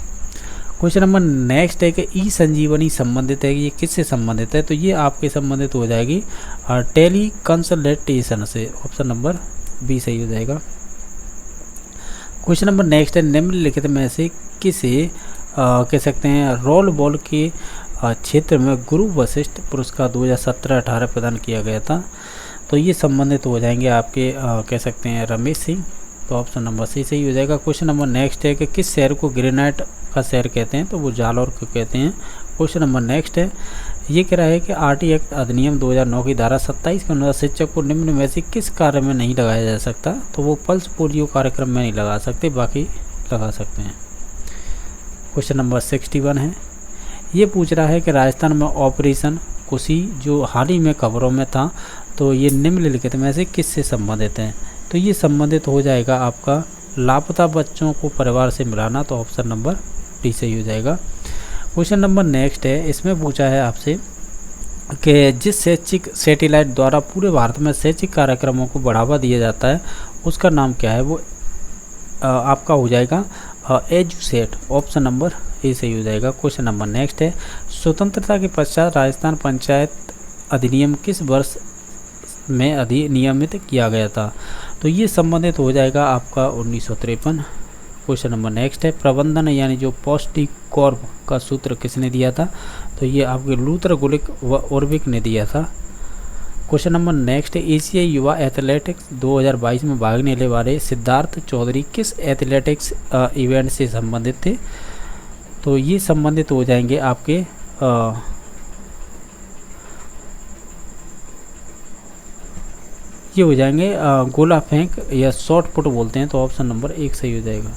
क्वेश्चन नंबर नेक्स्ट है कि ई संजीवनी संबंधित है, ये किससे संबंधित है? तो ये आपके संबंधित हो जाएगी टेली कंसल्टेशन से, ऑप्शन नंबर बी सही हो जाएगा। क्वेश्चन नंबर नेक्स्ट है, निम्नलिखित में से किसे कह सकते हैं रोल बॉल के क्षेत्र में गुरु वशिष्ठ पुरस्कार 2017-18 प्रदान किया गया था। तो ये संबंधित हो जाएंगे आपके कह सकते हैं रमेश सिंह। तो ऑप्शन नंबर सी सही हो जाएगा। क्वेश्चन नंबर नेक्स्ट है कि किस शहर को ग्रेनाइट का शहर कहते हैं, तो वो जालौर को कहते हैं। क्वेश्चन नंबर नेक्स्ट है, ये कह रहा है कि आरटी एक्ट अधिनियम 2009 की धारा 27 के अनुसार शिक्षक को निम्न में से किस कार्य में नहीं लगाया जा सकता, तो वो पल्स पोलियो कार्यक्रम में नहीं लगा सकते, बाकी लगा सकते हैं। क्वेश्चन नंबर 61 है, ये पूछ रहा है कि राजस्थान में ऑपरेशन कुशी जो हाल ही में खबरों में था, तो ये निम्नलिखित में से किससे संबंधित है, तो ये संबंधित हो जाएगा आपका लापता बच्चों को परिवार से मिलाना, तो ऑप्शन नंबर डी सही हो जाएगा। क्वेश्चन नंबर नेक्स्ट है, इसमें पूछा है आपसे कि जिस शैक्षिक सैटेलाइट द्वारा पूरे भारत में शैक्षिक कार्यक्रमों को बढ़ावा दिया जाता है उसका नाम क्या है, वो आपका हो जाएगा एजुसेट, ऑप्शन नंबर ए सही हो जाएगा। क्वेश्चन नंबर नेक्स्ट है, स्वतंत्रता के पश्चात राजस्थान पंचायत अधिनियम किस वर्ष में अधिनियमित किया गया था, तो ये संबंधित हो जाएगा आपका 1953। क्वेश्चन नंबर नेक्स्ट है, प्रबंधन यानी जो पौष्टिक कॉर्प का सूत्र किसने दिया था, तो ये आपके लूथर गुलिक व ओरविक ने दिया था। क्वेश्चन नंबर नेक्स्ट है, एशियाई युवा एथलेटिक्स 2022 में भाग लेने वाले सिद्धार्थ चौधरी किस एथलेटिक्स इवेंट से संबंधित थे, तो ये संबंधित हो जाएंगे आपके ये हो जाएंगे गोला फेंक या शॉट पुट बोलते हैं, तो ऑप्शन नंबर 1 सही हो जाएगा।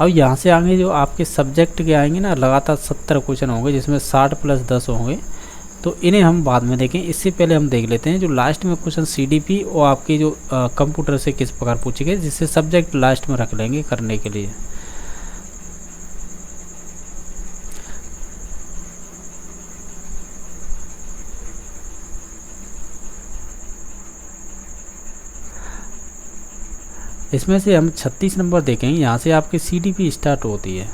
अब यहाँ से आगे जो आपके सब्जेक्ट के आएंगे ना, लगातार 70 क्वेश्चन होंगे जिसमें 60 + 10 होंगे, तो इन्हें हम बाद में देखें। इससे पहले हम देख लेते हैं जो लास्ट में क्वेश्चन सीडीपी और आपके जो कंप्यूटर से किस प्रकार पूछे गए, जिससे सब्जेक्ट लास्ट में रख लेंगे करने के लिए। इसमें से हम 36 नंबर देखेंगे, यहाँ से आपके सीडीपी स्टार्ट होती है।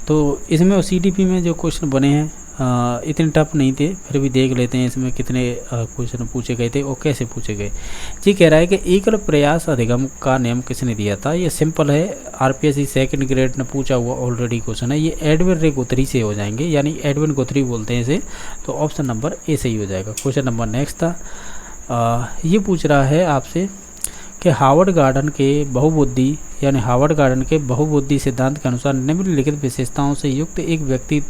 तो इसमें सीडीपी में जो क्वेश्चन बने हैं इतने टफ नहीं थे, फिर भी देख लेते हैं इसमें कितने क्वेश्चन पूछे गए थे और कैसे पूछे गए। ये कह रहा है कि एकल प्रयास अधिगम का नियम किसने दिया था, ये सिंपल है, आरपीएससी सेकंड ग्रेड ने पूछा हुआ ऑलरेडी क्वेश्चन है। ये एडविन रे गुथरी से हो जाएंगे, यानी एडविन गुथरी बोलते हैं इसे, तो ऑप्शन नंबर ए सही हो जाएगा। क्वेश्चन नंबर नेक्स्ट था, ये पूछ रहा है आपसे कि हार्वर्ड गार्डन के बहुबुद्धि यानी हार्वर्ड गार्डन के बहुबुद्धि सिद्धांत के अनुसार निम्नलिखित विशेषताओं से युक्त एक व्यक्ति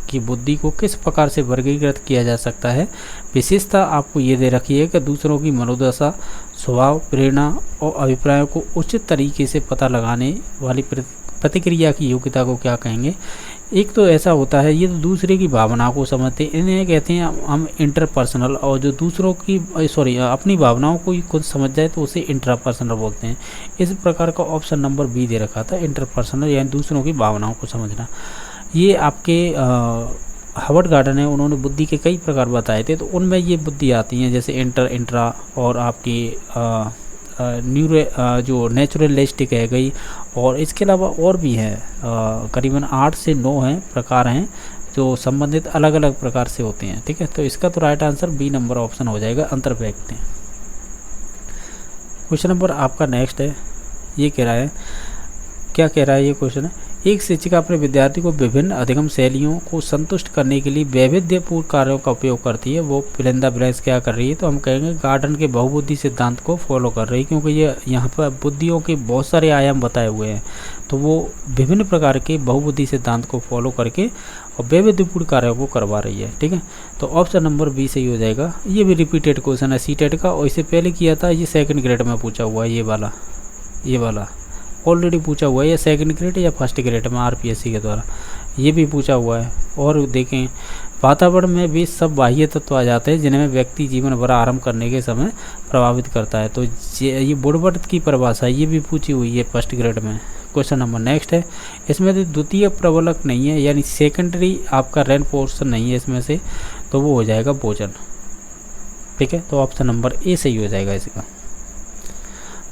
की बुद्धि को किस प्रकार से वर्गीकृत किया जा सकता है। विशेषता आपको ये दे रखी है कि दूसरों की मनोदशा, स्वभाव, प्रेरणा और अभिप्रायों को उचित तरीके से पता लगाने वाली प्रतिक्रिया की योग्यता को क्या कहेंगे। एक तो ऐसा होता है, ये तो दूसरे की भावना को समझते हैं, इन्हें कहते हैं हम इंटरपर्सनल, और जो दूसरों की अपनी भावनाओं को खुद समझ जाए तो उसे इंट्रापर्सनल बोलते हैं। इस प्रकार का ऑप्शन नंबर बी दे रखा था, इंटरपर्सनल यानी दूसरों की भावनाओं को समझना। ये आपके हार्वर्ड गार्डन है, उन्होंने बुद्धि के कई प्रकार बताए थे, तो उनमें ये बुद्धि आती हैं जैसे इंट्रा और आपकी जो नेचुरलिस्टिक है गई, और इसके अलावा और भी हैं करीबन 8 से 9 हैं प्रकार हैं जो संबंधित अलग अलग प्रकार से होते हैं। ठीक है, तो इसका तो right answer B number option हो जाएगा, अंतर व्यक्त। क्वेश्चन नंबर आपका नेक्स्ट है, ये कह रहा है, क्या कह रहा है ये क्वेश्चन है, एक शिक्षिका अपने विद्यार्थी को विभिन्न अधिगम शैलियों को संतुष्ट करने के लिए वैविध्यपूर्ण कार्यों का उपयोग करती है। वो फिलिंदा ब्लैंक्स क्या कर रही है, तो हम कहेंगे गार्डन के बहुबुद्धि सिद्धांत को फॉलो कर रही है, क्योंकि ये यहाँ पर बुद्धियों के बहुत सारे आयाम बताए हुए हैं, तो वो विभिन्न प्रकार के बहुबुद्धि सिद्धांत को फॉलो करके और वैविध्यपूर्ण कार्यों को करवा रही है। ठीक है, तो ऑप्शन नंबर बी सही हो जाएगा। ये भी रिपीटेड क्वेश्चन है सीटेट का, और इससे पहले किया था, ये सेकेंड ग्रेड में पूछा हुआ है, ये वाला ऑलरेडी पूछा हुआ है, या सेकंड ग्रेड या फर्स्ट ग्रेड में आरपीएससी के द्वारा ये भी पूछा हुआ है। और देखें, वातावरण में भी सब बाह्य तत्व आ जाते हैं जिन्हें व्यक्ति जीवन भर आरंभ करने के समय प्रभावित करता है, तो ये वुडवर्थ की परिभाषा ये भी पूछी हुई है फर्स्ट ग्रेड में। क्वेश्चन नंबर नेक्स्ट है, इसमें तो द्वितीय प्रबलक नहीं है, यानी सेकेंडरी आपका रेनफोर्सर नहीं है इसमें से, तो वो हो जाएगा भोजन। ठीक है, तो ऑप्शन नंबर ए सही हो जाएगा इसका।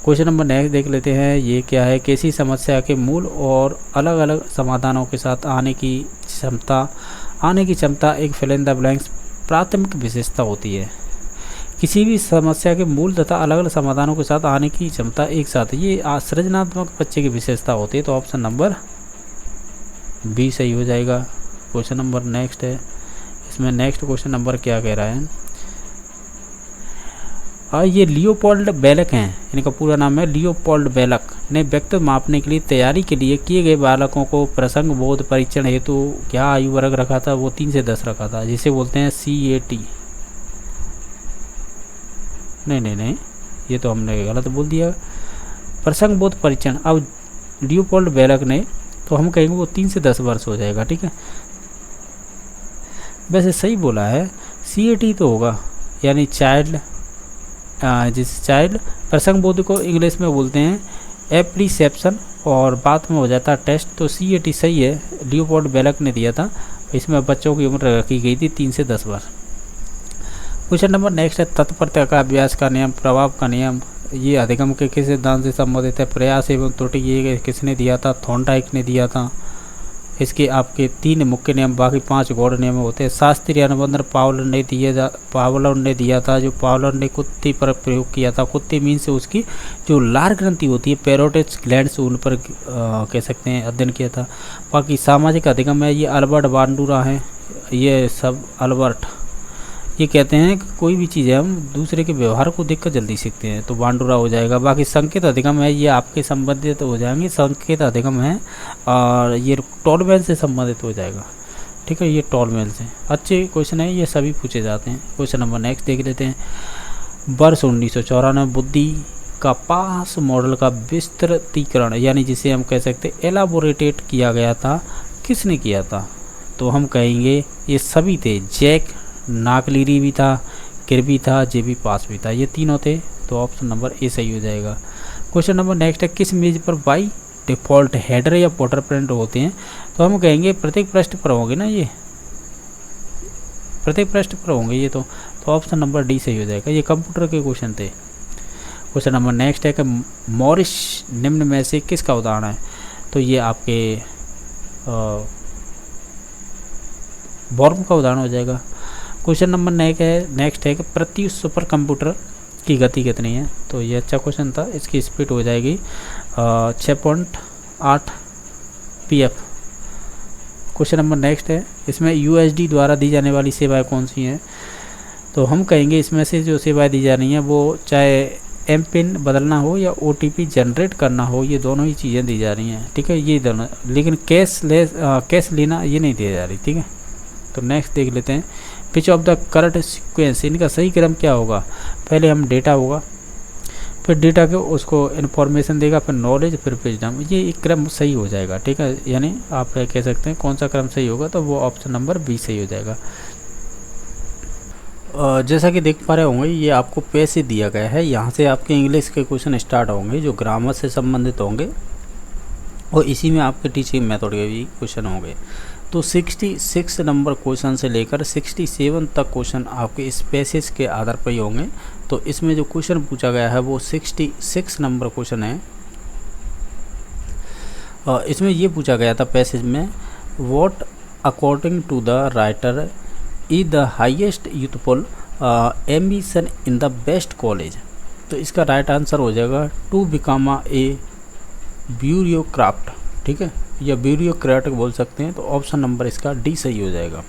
क्वेश्चन नंबर नेक्स्ट देख लेते हैं, ये क्या है, किसी समस्या के मूल और अलग अलग समाधानों के साथ आने की क्षमता एक फिल इन द ब्लैंक्स प्राथमिक विशेषता होती है। किसी भी समस्या के मूल तथा अलग अलग समाधानों के साथ आने की क्षमता एक साथ, ये सृजनात्मक बच्चे की विशेषता होती है, तो ऑप्शन नंबर बी सही हो जाएगा। क्वेश्चन नंबर नेक्स्ट है, इसमें नेक्स्ट क्वेश्चन नंबर क्या कह रहा है, ये लियोपोल्ड बेलक हैं, इनका पूरा नाम है लियोपोल्ड बेलक, ने व्यक्तित्व मापने के लिए तैयारी के लिए किए गए बालकों को प्रसंग बोध परीक्षण हेतु क्या आयु वर्ग रखा था, वो 3 से 10 रखा था, जिसे बोलते हैं CAT। नहीं, ये तो हमने गलत बोल दिया। प्रसंग बोध परीक्षण, अब लियोपोल्ड बेलक ने, तो हम कहेंगे वो 3 से 10 वर्ष हो जाएगा, ठीक है। वैसे सही बोला है, CAT तो होगा, यानी चाइल्ड, चाइल्ड प्रसंग बोध को इंग्लिश में बोलते हैं एप्रीसेप्शन, और बात में हो जाता है टेस्ट, तो CAT सही है, लियोपोल्ड बेलक ने दिया था। इसमें बच्चों की उम्र रखी गई थी 3 से 10 वर्ष। क्वेश्चन नंबर नेक्स्ट है, तत्परता का अभ्यास का नियम, प्रभाव का नियम, ये अधिगम के किस सिद्धांत से संबंधित है, प्रयास एवं त्रुटि ये किसने दिया था, थॉर्नडाइक ने दिया था। इसके आपके 3 मुख्य नियम, बाकी 5 गौड़ नियम होते हैं। शास्त्रीय अनुबंध पावलर ने दिया था, जो पावलर ने कुत्ते पर प्रयोग किया था। कुत्ते मीन से उसकी जो लार ग्रंथि होती है, पैरोटिड्स ग्लैंड्स, उन पर कह सकते हैं अध्ययन किया था। बाकी सामाजिक अधिगम है, ये अल्बर्ट बांडुरा है, ये सब अल्बर्ट, ये कहते हैं कि कोई भी चीज़ है हम दूसरे के व्यवहार को देखकर जल्दी सीखते हैं, तो बांडुरा हो जाएगा। बाकी संकेत अधिगम है, ये आपके संबंधित हो जाएंगे, संकेत अधिगम है, और ये टॉलमैन से संबंधित हो जाएगा, ठीक है, ये टॉलमैन से। अच्छे क्वेश्चन है, ये सभी पूछे जाते हैं। क्वेश्चन नंबर नेक्स्ट देख लेते हैं। वर्ष 1994 बुद्धि का पास मॉडल का विस्तृतीकरण, यानी जिसे हम कह सकते एलाबोरेटेड किया गया था, किसने किया था, तो हम कहेंगे ये सभी थे, जैक नाकलीरी भी था, किर्बी था, JB पास भी था, ये तीनों थे, तो ऑप्शन नंबर ए सही हो जाएगा। क्वेश्चन नंबर नेक्स्ट है, किस मेज पर बाई डिफ़ॉल्ट हेडर या पोर्टर प्रिंट होते हैं, तो हम कहेंगे प्रत्येक पृष्ठ पर होंगे ना, ये प्रत्येक पृष्ठ पर होंगे ये, तो ऑप्शन नंबर डी सही हो जाएगा। ये कंप्यूटर के क्वेश्चन थे। क्वेश्चन नंबर नेक्स्ट है कि मॉरिस निम्न में से किसका उदाहरण है, तो ये आपके बॉर्म का उदाहरण हो जाएगा। क्वेश्चन नंबर नेक्स्ट है कि प्रति सुपर कंप्यूटर की गति कितनी है, तो ये अच्छा क्वेश्चन था, इसकी स्पीड हो जाएगी 6.8 pf। क्वेश्चन नंबर नेक्स्ट है, इसमें USD द्वारा दी जाने वाली सेवाएं कौन सी हैं, तो हम कहेंगे इसमें से जो सेवाएं दी जा रही हैं वो चाहे एमपिन बदलना हो या OTP जनरेट करना हो, ये दोनों ही चीज़ें दी जा रही हैं, ठीक है, ये दोनों, लेकिन कैश लेना ये नहीं दी जा रही, ठीक है। तो नेक्स्ट देख लेते हैं, pitch of the current sequence, इनका सही क्रम क्या होगा, पहले हम डेटा होगा, फिर डेटा के उसको इन्फॉर्मेशन देगा, फिर नॉलेज, फिर विजडम, ये एक क्रम सही हो जाएगा, ठीक है, यानी आप कह सकते हैं कौन सा क्रम सही होगा, तो वो ऑप्शन नंबर बी सही हो जाएगा। जैसा कि देख पा रहे होंगे, ये आपको पैसे दिया गया है, यहाँ से आपके इंग्लिश के क्वेश्चन स्टार्ट होंगे जो ग्रामर से संबंधित होंगे, और इसी में आपके टीचिंग मेथड के भी क्वेश्चन होंगे। तो 66 नंबर क्वेश्चन से लेकर 67 तक क्वेश्चन आपके स्पेसिस के आधार पर ही होंगे। तो इसमें जो क्वेश्चन पूछा गया है वो 66 नंबर क्वेश्चन है। इसमें ये पूछा गया था पैसेज में, what according to the writer is the highest youthful ambition in the best college, तो इसका राइट आंसर हो जाएगा टू बिकम ए ब्यूरोक्राफ्ट, ठीक है, या ब्यूरोक्रेट बोल सकते हैं, तो ऑप्शन नंबर इसका डी सही हो जाएगा।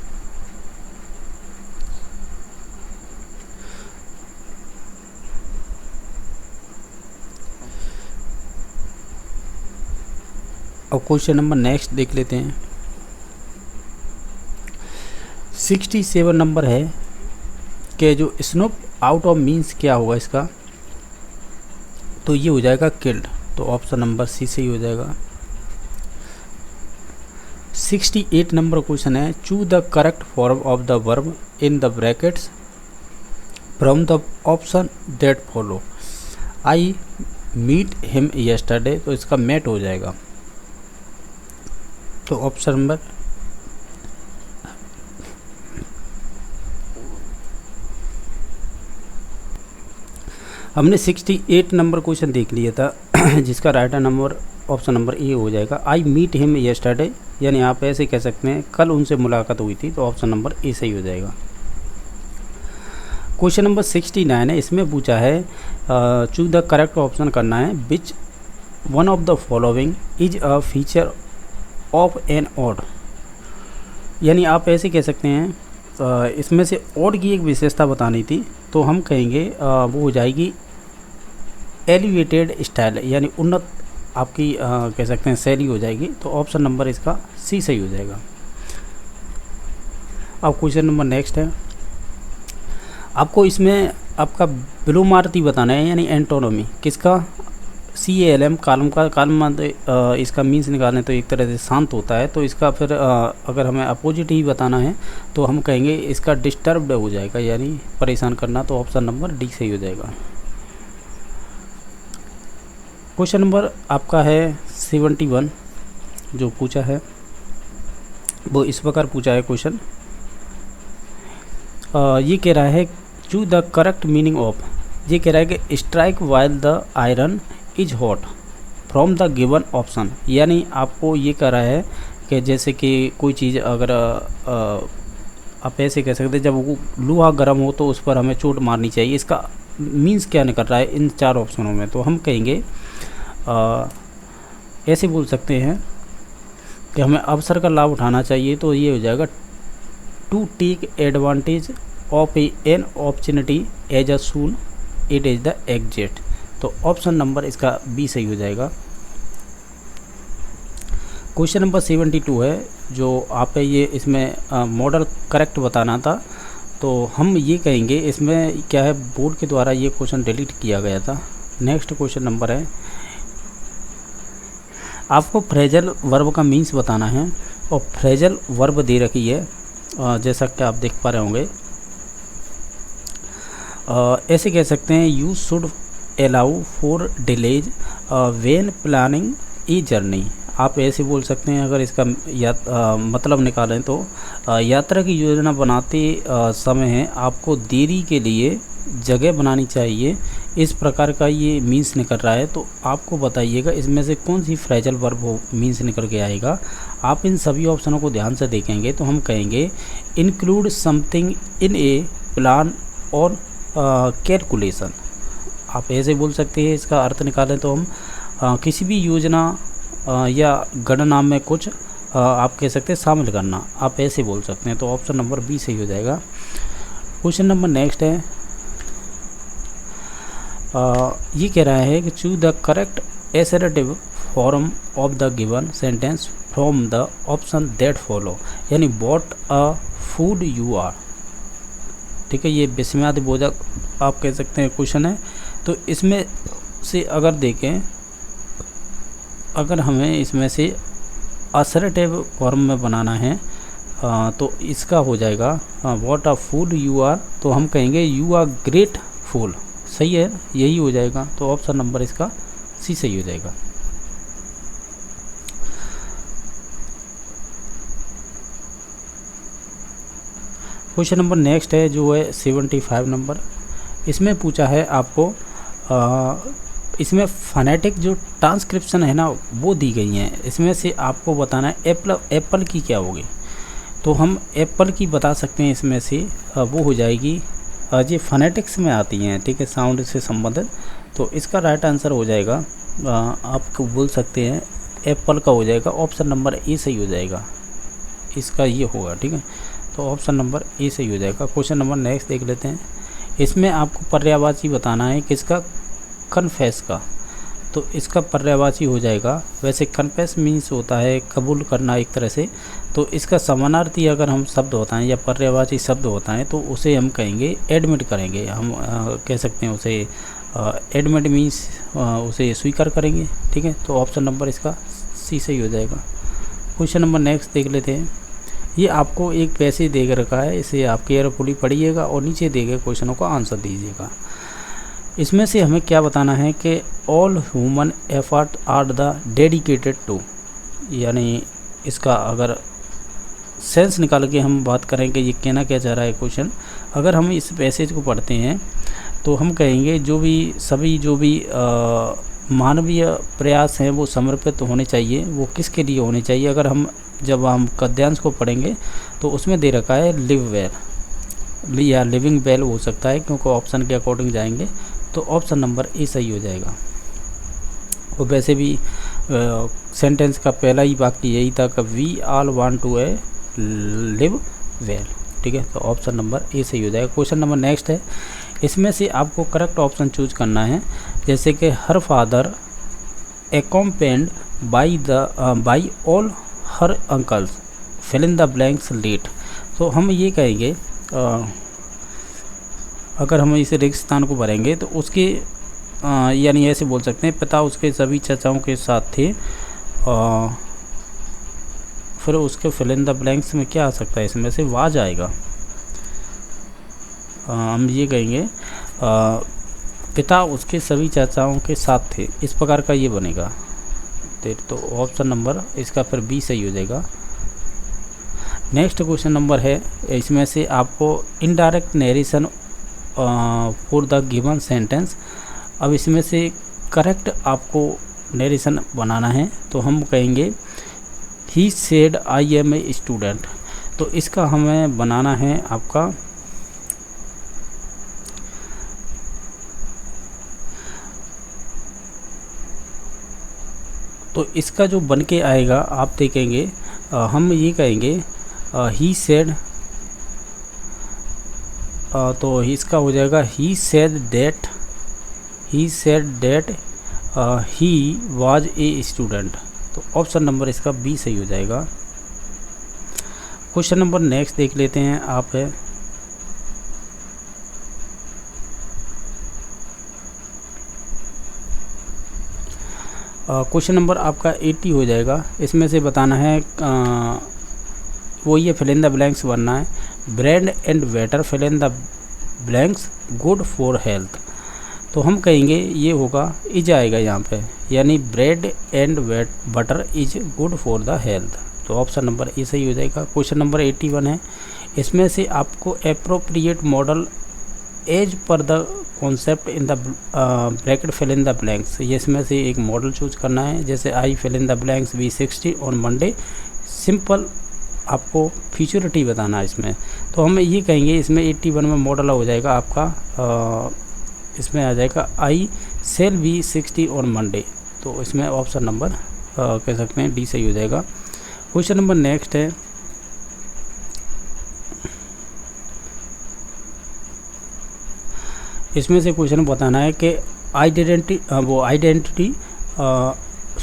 अब क्वेश्चन नंबर नेक्स्ट देख लेते हैं। 67 नंबर है कि जो स्नूप आउट ऑफ मीन्स क्या होगा इसका, तो ये हो जाएगा किल्ड, तो ऑप्शन नंबर सी सही हो जाएगा। 68 नंबर क्वेश्चन है, choose the correct form of the verb in the brackets from the option that follow. I meet him yesterday, तो इसका मेट हो जाएगा, तो ऑप्शन नंबर हमने 68 नंबर क्वेश्चन देख लिया था जिसका right number option number A हो जाएगा। आई मीट हिम यस्टरडे, यानी आप ऐसे कह सकते हैं कल उनसे मुलाकात हुई थी, तो ऑप्शन नंबर ए सही हो जाएगा। क्वेश्चन नंबर 69 है, इसमें पूछा है चूज द करेक्ट ऑप्शन करना है, which one of the following is a feature of an ode, यानी आप ऐसे कह सकते हैं, इसमें से ऑड की एक विशेषता बतानी थी, तो हम कहेंगे वो हो जाएगी एलिवेटेड स्टाइल, यानी उन्नत आपकी कह सकते हैं शैली हो जाएगी। तो ऑप्शन नंबर इसका सी सही हो जाएगा। अब क्वेश्चन नंबर नेक्स्ट है, आपको इसमें आपका विलोमार्ती बताना है, यानी एंटोनोमी किसका, CALM कालम इसका मीन्स निकालें तो एक तरह से शांत होता है, तो इसका फिर अगर हमें अपोजिट ही बताना है तो हम कहेंगे इसका डिस्टर्ब्ड हो जाएगा, यानी परेशान करना। तो ऑप्शन नंबर डी सही हो जाएगा। क्वेश्चन नंबर आपका है 71 जो पूछा है वो इस प्रकार पूछा है क्वेश्चन, ये कह रहा है choose the correct meaning of, ये कह रहा है कि strike while the iron is hot from the given option, यानी आपको ये कह रहा है कि जैसे कि कोई चीज़ अगर आप ऐसे कह सकते हैं जब वो लोहा गर्म हो तो उस पर हमें चोट मारनी चाहिए, इसका मीन्स क्या निकल रहा है इन 4 ऑप्शनों में। तो हम कहेंगे ऐसे बोल सकते हैं कि हमें अवसर का लाभ उठाना चाहिए, तो ये हो जाएगा to take advantage of an opportunity as a soon it is the exit. तो ऑप्शन नंबर इसका बी सही हो जाएगा। क्वेश्चन नंबर 72 है जो आप ये इसमें मॉडल करेक्ट बताना था, तो हम ये कहेंगे इसमें क्या है, बोर्ड के द्वारा ये क्वेश्चन डिलीट किया गया था। नेक्स्ट क्वेश्चन नंबर है, आपको फ्रेजल वर्ब का मीन्स बताना है, और फ्रेजल वर्ब दे रखी है जैसा कि आप देख पा रहे होंगे। ऐसे कह सकते हैं you should allow for delays when planning E journey, आप ऐसे बोल सकते हैं अगर इसका मतलब निकालें तो यात्रा की योजना बनाते समय है आपको देरी के लिए जगह बनानी चाहिए, इस प्रकार का ये मीन्स निकल रहा है। तो आपको बताइएगा इसमें से कौन सी फ्रेजल वर्ब हो मीन्स निकल के आएगा। आप इन सभी ऑप्शनों को ध्यान से देखेंगे तो हम कहेंगे include something in A plan और कैलकुलेशन, आप ऐसे बोल सकते हैं। इसका अर्थ निकालें तो हम किसी भी योजना या गणना में कुछ आप कह सकते हैं शामिल करना, आप ऐसे बोल सकते हैं। तो ऑप्शन नंबर बी सही हो जाएगा। क्वेश्चन नंबर नेक्स्ट है, ये कह रहा है कि choose the correct assertive form of the given sentence from the option that follow, यानी what a food you are. ठीक है, ये विस्मयादि बोधक आप कह सकते हैं क्वेश्चन है। तो इसमें से अगर देखें, अगर हमें इसमें से असरेटिव फॉर्म में बनाना है तो इसका हो जाएगा what a food you are, तो हम कहेंगे यू आर ग्रेटफुल, सही है, यही हो जाएगा। तो ऑप्शन नंबर इसका सी सही हो जाएगा। क्वेश्चन नंबर नेक्स्ट है जो है 75 नंबर, इसमें पूछा है आपको इसमें फोनेटिक जो ट्रांसक्रिप्शन है ना वो दी गई हैं, इसमें से आपको बताना है एप्पल की क्या होगी। तो हम एप्पल की बता सकते हैं, इसमें से वो हो जाएगी ये फोनेटिक्स में आती हैं, ठीक है, साउंड से संबंधित। तो इसका राइट आंसर हो जाएगा आपको बोल सकते हैं एप्पल का हो जाएगा, ऑप्शन नंबर ए सही हो जाएगा, इसका ये होगा। ठीक है, तो ऑप्शन नंबर ए सही हो जाएगा। क्वेश्चन नंबर नेक्स्ट देख लेते हैं, इसमें आपको पर्यायवाची बताना है किसका, कन्फेस का। तो इसका पर्यायवाची हो जाएगा, वैसे कन्फेस मीन्स होता है कबूल करना एक तरह से, तो इसका समानार्थी अगर हम शब्द होता है या पर्यायवाची शब्द होता है तो उसे हम कहेंगे एडमिट करेंगे, हम कह सकते हैं उसे एडमिट मीन्स उसे स्वीकार करेंगे। ठीक है, तो ऑप्शन नंबर इसका सी सही हो जाएगा। क्वेश्चन नंबर नेक्स्ट देख लेते हैं, ये आपको एक पैसे दे रखा है, इसे आप केयरफुली पढ़िएगा और नीचे दिए गए क्वेश्चनों का आंसर दीजिएगा। इसमें से हमें क्या बताना है कि all human effort are the dedicated to, यानी इसका अगर सेंस निकाल के हम बात करें कि ये कहना क्या चाह रहा है क्वेश्चन, अगर हम इस पैसेज को पढ़ते हैं तो हम कहेंगे जो भी मानवीय प्रयास हैं वो समर्पित होने चाहिए, वो किसके लिए होने चाहिए। अगर जब हम गद्यांश को पढ़ेंगे तो उसमें दे रखा है लिव वेल या लिविंग वेल हो सकता है, क्योंकि ऑप्शन के अकॉर्डिंग जाएंगे तो ऑप्शन नंबर ए सही हो जाएगा। और वैसे भी सेंटेंस का पहला ही वाक्य यही था कि we all want to a live well. ठीक है, तो ऑप्शन नंबर ए सही हो जाएगा। क्वेश्चन नंबर नेक्स्ट है, इसमें से आपको करेक्ट ऑप्शन चूज करना है। जैसे कि her father accompanied by all her uncles fill in the blanks late। तो हम ये कहेंगे अगर हम इसे रेगिस्तान को भरेंगे तो उसके यानी ऐसे बोल सकते हैं, पिता उसके सभी चाचाओं के साथ थे। फिर उसके फिल इन द ब्लैंक्स में क्या आ सकता है, इसमें से वाज आएगा। हम ये कहेंगे पिता उसके सभी चाचाओं के साथ थे, इस प्रकार का ये बनेगा। तो ऑप्शन नंबर इसका फिर बी सही हो जाएगा। नेक्स्ट क्वेश्चन नंबर है, इसमें से आपको indirect narration for the given sentence. अब इसमें से करेक्ट आपको नरेशन बनाना है, तो हम कहेंगे he said I am a student. तो इसका हमें बनाना है आपका तो इसका जो बन के आएगा आप देखेंगे, हम ये कहेंगे ही सेड, तो इसका हो जाएगा he said that he was a student. तो ऑप्शन नंबर इसका बी सही हो जाएगा। क्वेश्चन नंबर नेक्स्ट देख लेते हैं आप है, क्वेश्चन नंबर आपका 80 हो जाएगा। इसमें से बताना है वो ये फिल इन द ब्लैंक्स बनना है। Bread and water fill in the blanks good for health. तो हम कहेंगे ये होगा इज आएगा यहाँ पे, यानी bread and butter is good for the health. तो ऑप्शन नंबर ए सही हो जाएगा। क्वेश्चन नंबर 81 है, इसमें से आपको appropriate modal as per the concept in the bracket fill in the blanks. ये इसमें से एक मॉडल चूज करना है। जैसे I fill in the blanks V60 on Monday. Simple आपको फ्यूचरिटी बताना है इसमें। तो हम ये कहेंगे इसमें 81 में मॉडल हो जाएगा आपका इसमें आ जाएगा आई सेल V60 ऑन मंडे। तो इसमें ऑप्शन नंबर कह सकते हैं डी सही हो जाएगा। क्वेश्चन नंबर नेक्स्ट है, इसमें से क्वेश्चन बताना है कि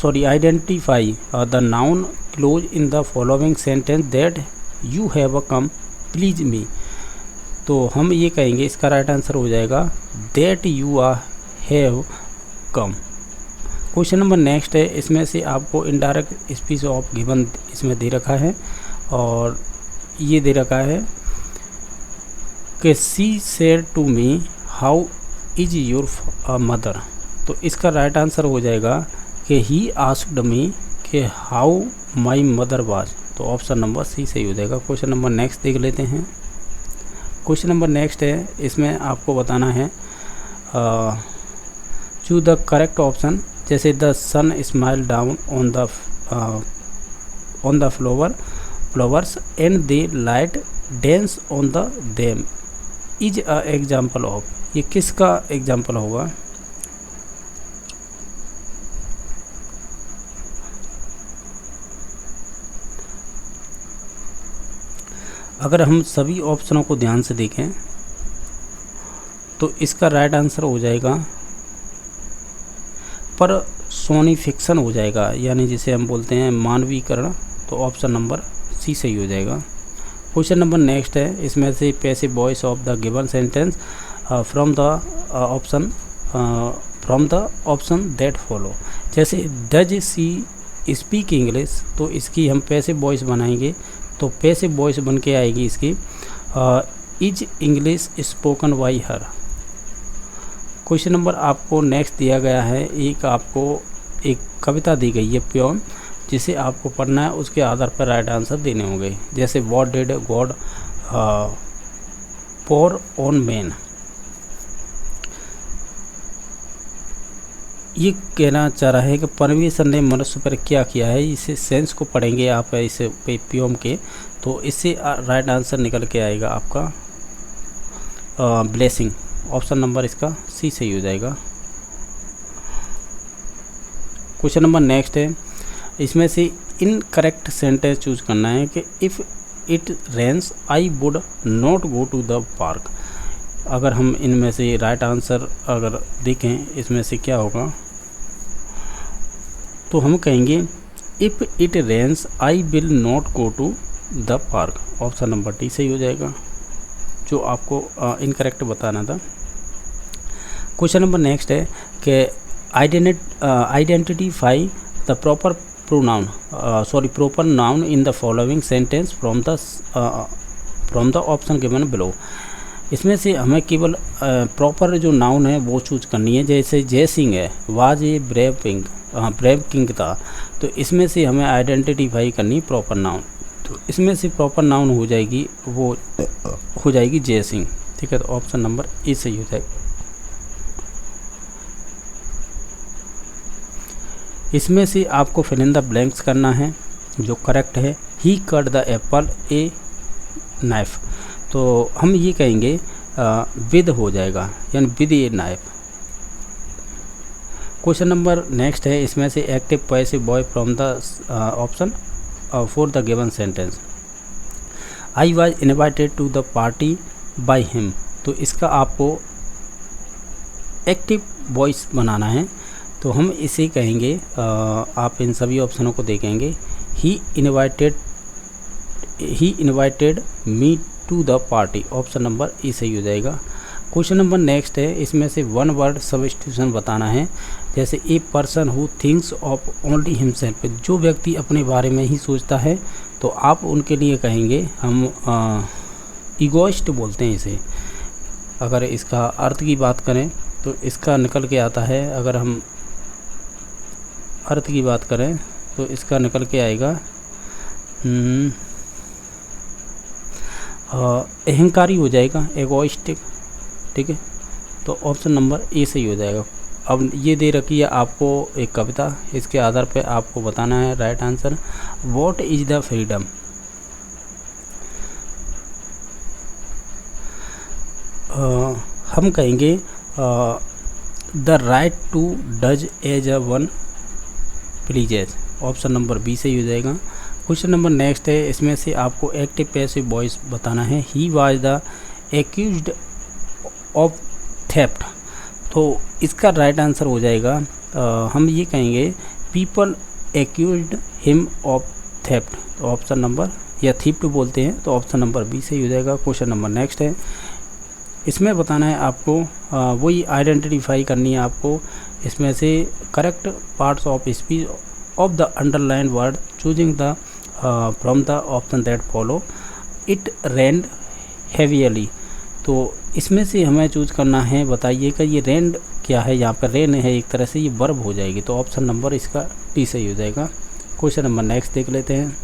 identify the noun close in the following sentence that you have come please me. तो हम ये कहेंगे इसका राइट आंसर हो जाएगा that you have come. Question number next है, इसमें से आपको इनडायरेक्ट स्पीच ऑफ गिवन इसमें दे रखा है और ये दे रखा है कि she said to me how is your mother. तो इसका राइट आंसर हो जाएगा कि ही आस्क्ड मी कि हाउ माई मदर वाज। तो ऑप्शन नंबर सी सही हो जाएगा। क्वेश्चन नंबर नेक्स्ट देख लेते हैं। क्वेश्चन नंबर नेक्स्ट है, इसमें आपको बताना है चूज द करेक्ट ऑप्शन। जैसे the sun smile down on the flowers and the light dance on the them is a example of. ये किसका एग्जाम्पल होगा? अगर हम सभी ऑप्शनों को ध्यान से देखें तो इसका राइट आंसर हो जाएगा पर सोनिफिक्शन हो जाएगा, यानी जिसे हम बोलते हैं मानवीकरण। तो ऑप्शन नंबर सी सही हो जाएगा। क्वेश्चन नंबर नेक्स्ट है, इसमें से passive voice of the given sentence from the option that follow. जैसे डज सी स्पीक इंग्लिश, तो इसकी हम पैसिव वॉइस बनाएंगे। तो पैसिव वॉइस बन के आएगी इसकी is English spoken by her. Question number आपको नेक्स्ट दिया गया है, आपको एक कविता दी गई है पोएम, जिसे आपको पढ़ना है। उसके आधार पर राइट आंसर देने होंगे। जैसे what did God pour on man. ये कहना चाह रहा है कि परमेश्वर ने मनुष्य पर क्या किया है। इसे सेंस को पढ़ेंगे आप इसे पोएम के, तो इससे राइट आंसर निकल के आएगा आपका ब्लेसिंग। ऑप्शन नंबर इसका सी सही हो जाएगा। क्वेश्चन नंबर नेक्स्ट है, इसमें से इनकरेक्ट सेंटेंस चूज करना है कि if it rains I would not go to the park. अगर हम इनमें से राइट आंसर अगर देखें इसमें से क्या होगा, तो हम कहेंगे if it rains I will not go to the park. Option number D सही हो जाएगा, जो आपको इनकरेक्ट बताना था। क्वेश्चन नंबर नेक्स्ट है कि identify the proper proper noun in the following sentence from the option given below। इसमें से हमें केवल प्रॉपर जो नाउन है वो चूज करनी है। जैसे जय सिंह है, वाज ए ब्रेव किंग था, तो इसमें से हमें आइडेंटिफाई करनी प्रॉपर नाउन। तो इसमें से प्रॉपर नाउन हो जाएगी, वो हो जाएगी जय सिंह। ठीक है, तो ऑप्शन नंबर ए सही हो जाएगा। इसमें से आपको फिल इन द ब्लैंक्स करना है, जो करेक्ट है। He cut the apple a knife, तो हम ये कहेंगे विद हो जाएगा, यानी with a knife. Question number next है, इसमें से active passive boy from the option for the given sentence. I was invited to the party by him, तो इसका आपको एक्टिव वॉइस बनाना है। तो हम इसे कहेंगे, आप इन सभी ऑप्शनों को देखेंगे, he invited me to the party. Option number E सही हो जाएगा। क्वेश्चन नंबर नेक्स्ट है, इसमें से वन वर्ड सब्स्टिट्यूशन बताना है। जैसे a person who thinks of only himself, जो व्यक्ति अपने बारे में ही सोचता है, तो आप उनके लिए कहेंगे, हम ईगोइस्ट बोलते हैं इसे। अगर इसका अर्थ की बात करें तो इसका निकल के आता है, अगर हम अर्थ की बात करें तो इसका निकल के आएगा अहंकारी हो जाएगा, एगोइस्टिक। ठीक है, तो ऑप्शन नंबर ए सही हो जाएगा। अब ये दे रखी है आपको एक कविता, इसके आधार पे आपको बताना है right answer. What is the freedom. हम कहेंगे the right to does as a one pleases. Option number B सही हो जाएगा। क्वेश्चन नंबर नेक्स्ट है, इसमें से आपको एक्टिव पैसिव वॉइस बताना है। He was the accused of theft, तो इसका राइट आंसर हो जाएगा, हम ये कहेंगे people accused him of theft. तो ऑप्शन नंबर, या थीफ्ट बोलते हैं, तो ऑप्शन नंबर बी सही हो जाएगा। क्वेश्चन नंबर नेक्स्ट है, इसमें बताना है आपको, वही आइडेंटिफाई करनी है आपको, इसमें से correct parts of speech of the underline word choosing the from the option that follow. It rained heavily, तो इसमें से हमें चूज करना है, बताइएगा ये रेन्ड क्या है। यहाँ पर रेन है, एक तरह से ये वर्ब हो जाएगी, तो ऑप्शन नंबर इसका टी सही हो जाएगा। क्वेश्चन नंबर नेक्स्ट देख लेते हैं।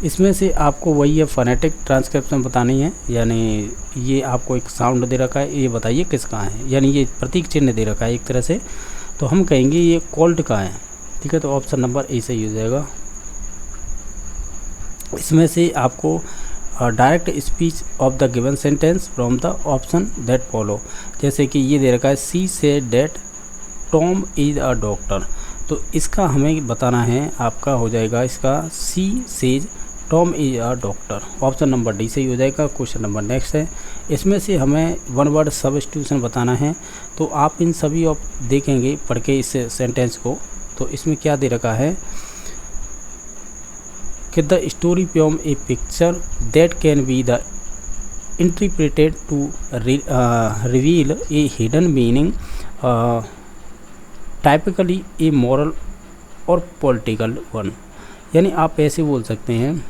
इसमें से आपको वही है फोनेटिक ट्रांसक्रिप्शन बतानी है, यानी ये आपको एक साउंड दे रखा है, ये बताइए किसका है, यानी ये प्रतीक चिन्ह दे रखा है एक तरह से, तो हम कहेंगे ये कोल्ड का है। ठीक है, तो ऑप्शन नंबर ए सही हो जाएगा। इसमें से आपको direct speech of the given sentence from the option that follow. जैसे कि ये दे रखा है, she said that Tom is a doctor, तो इसका हमें बताना है, आपका हो जाएगा इसका she says Tom is a doctor. Option number D सही हो जाएगा। क्वेश्चन नंबर नेक्स्ट है, इसमें से हमें वन वर्ड सब्स्टिट्यूशन बताना है, तो आप इन सभी देखेंगे पढ़ के इस सेंटेंस को। तो इसमें क्या दे रखा है कि the story from a picture that can be the interpreted to reveal a hidden meaning, typically a moral or political one. यानी आप ऐसे बोल सकते हैं,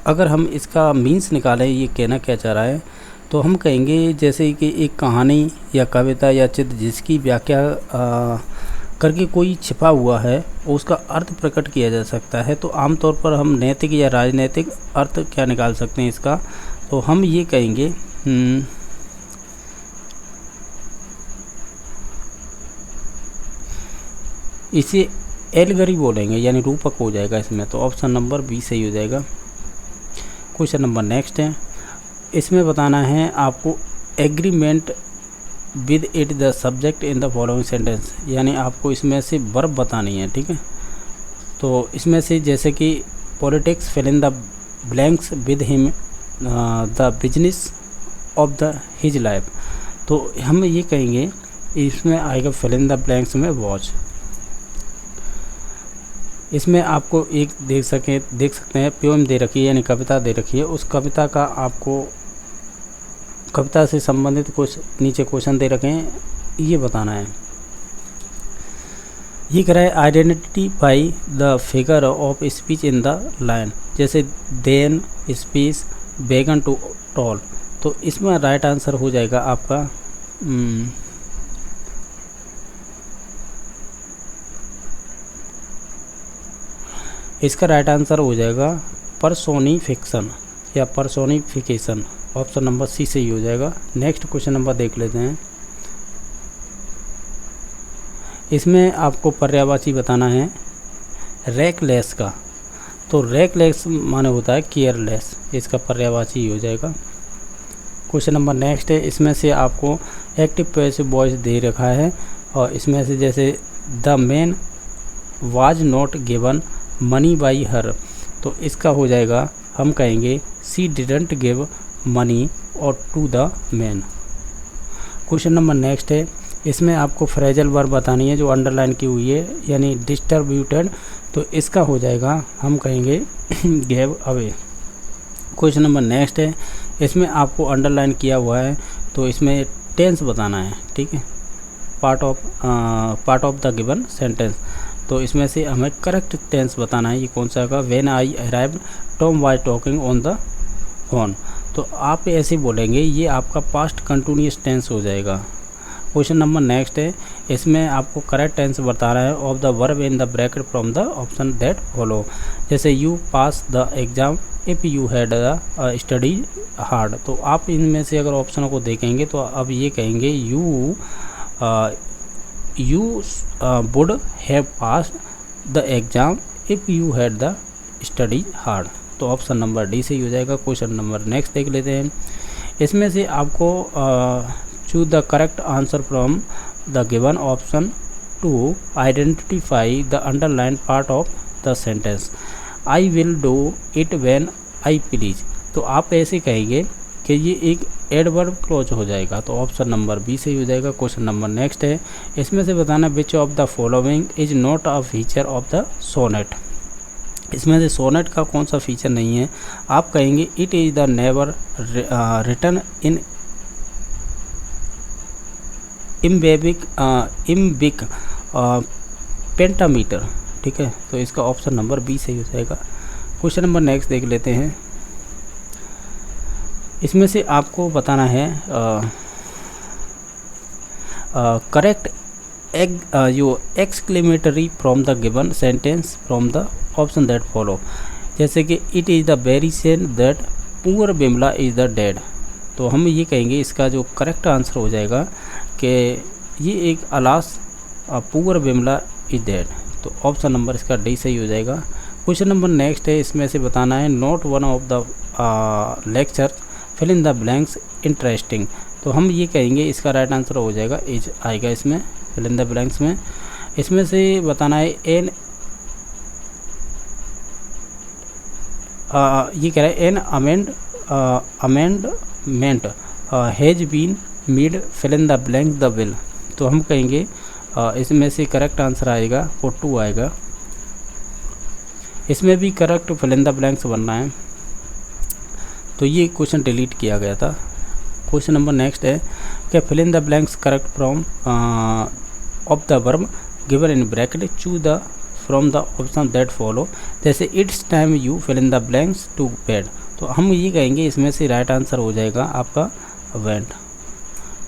अगर हम इसका मीन्स निकालें ये कहना क्या चाह रहा है, तो हम कहेंगे जैसे कि एक कहानी या कविता या चित्र जिसकी व्याख्या करके कोई छिपा हुआ है, उसका अर्थ प्रकट किया जा सकता है। तो आमतौर पर हम नैतिक या राजनीतिक अर्थ क्या निकाल सकते हैं इसका, तो हम ये कहेंगे इसे एलगरी बोलेंगे, यानी रूपक हो जाएगा इसमें, तो ऑप्शन नंबर बी सही हो जाएगा। क्वेश्चन नंबर नेक्स्ट है, इसमें बताना है आपको agreement with it the subject in the following sentence, यानी आपको इसमें से वर्ब बतानी है। ठीक है, तो इसमें से जैसे कि politics fill in the blanks with him the business of the his life. तो हम ये कहेंगे इसमें आएगा फिल इन द ब्लैंक्स में वॉच। इसमें आपको एक देख सकते हैं पोएम दे रखी है, यानी कविता दे रखी है। उस कविता का आपको कविता से संबंधित कुछ नीचे क्वेश्चन दे रखे हैं, ये बताना है। ये कह रहा है identify the figure of speech in the line, जैसे देन, स्पीच, बेगन टू टॉल। तो इसमें राइट आंसर हो जाएगा आपका इसका राइट आंसर हो जाएगा पर्सोनिफिक्शन या पर्सोनिफिकेशन। ऑप्शन नंबर सी से ही हो जाएगा। नेक्स्ट क्वेश्चन नंबर देख लेते हैं। इसमें आपको पर्यायवाची बताना है रेकलेस का। तो रेकलेस माने होता है केयरलेस, इसका पर्यायवाची हो जाएगा। क्वेश्चन नंबर नेक्स्ट है। इसमें से आपको एक्टिव पैसिव वॉइस दे रखा है और इसमें से जैसे the man was not given money by her, तो इसका हो जाएगा हम कहेंगे सी डिडंट गिव मनी और to the man. Question number next है। इसमें आपको फ्रेजल वर्ब बतानी है जो अंडरलाइन की हुई है, यानी डिस्ट्रीब्यूटेड। तो इसका हो जाएगा हम कहेंगे gave away. Question number next है। इसमें आपको अंडरलाइन किया हुआ है तो इसमें टेंस बताना है, ठीक है, part of the given sentence. तो इसमें से हमें करेक्ट टेंस बताना है। ये कौन सा होगा? When I arrived Tom was talking on the phone. तो आप ऐसे बोलेंगे, ये आपका पास्ट कंटिन्यूअस टेंस हो जाएगा। क्वेश्चन नंबर नेक्स्ट है। इसमें आपको करेक्ट टेंस बताना है of the verb in the bracket from the option that follow, जैसे you pass the exam if you had the study hard. तो आप इनमें से अगर ऑप्शन को देखेंगे तो अब ये कहेंगे you would have passed the exam if you had the study hard. तो ऑप्शन नंबर डी से ही हो जाएगा। क्वेश्चन नंबर नेक्स्ट देख लेते हैं। इसमें से आपको choose the correct answer from the given option to identify the underline part of the sentence. I will do it when I please. तो आप ऐसे कहेंगे कि ये एक एडवर्ब क्लॉज हो जाएगा। तो ऑप्शन नंबर बी से ही हो जाएगा। क्वेश्चन नंबर नेक्स्ट है। इसमें से बताना which of the following is not a feature of the sonnet. इसमें से सोनेट का कौन सा फीचर नहीं है? आप कहेंगे it is the never written in iambic pentameter, ठीक है। तो इसका ऑप्शन नंबर बी सही हो जाएगा। क्वेश्चन नंबर नेक्स्ट देख लेते हैं। इसमें से आपको बताना है करेक्ट जो exclamatory from the given sentence from the option that follow, जैसे कि it is the very sane that poor Bimla is the dead. तो हम ये कहेंगे इसका जो करेक्ट आंसर हो जाएगा कि ये एक alas poor Bimla is dead. तो ऑप्शन नंबर इसका डी सही हो जाएगा। क्वेश्चन नंबर नेक्स्ट है। इसमें से बताना है not one of the lecture fill in the blanks interesting. तो हम ये कहेंगे इसका राइट आंसर हो जाएगा इज आएगा इसमें फिल इन द ब्लैंक्स में। इसमें से बताना है एन ये कह रहा है an amendment has been made fill in the blank the bill. तो हम कहेंगे इसमें से करेक्ट आंसर आएगा 42 आएगा। इसमें भी correct fill in the blanks बनना है। तो ये क्वेश्चन डिलीट किया गया था। क्वेश्चन नंबर नेक्स्ट है कि fill in the blanks correct from of the verb given in bracket choose the from the option that follow, जैसे it's time you fill in the blanks to bed. तो हम ये कहेंगे इसमें से right answer हो जाएगा आपका वेंट।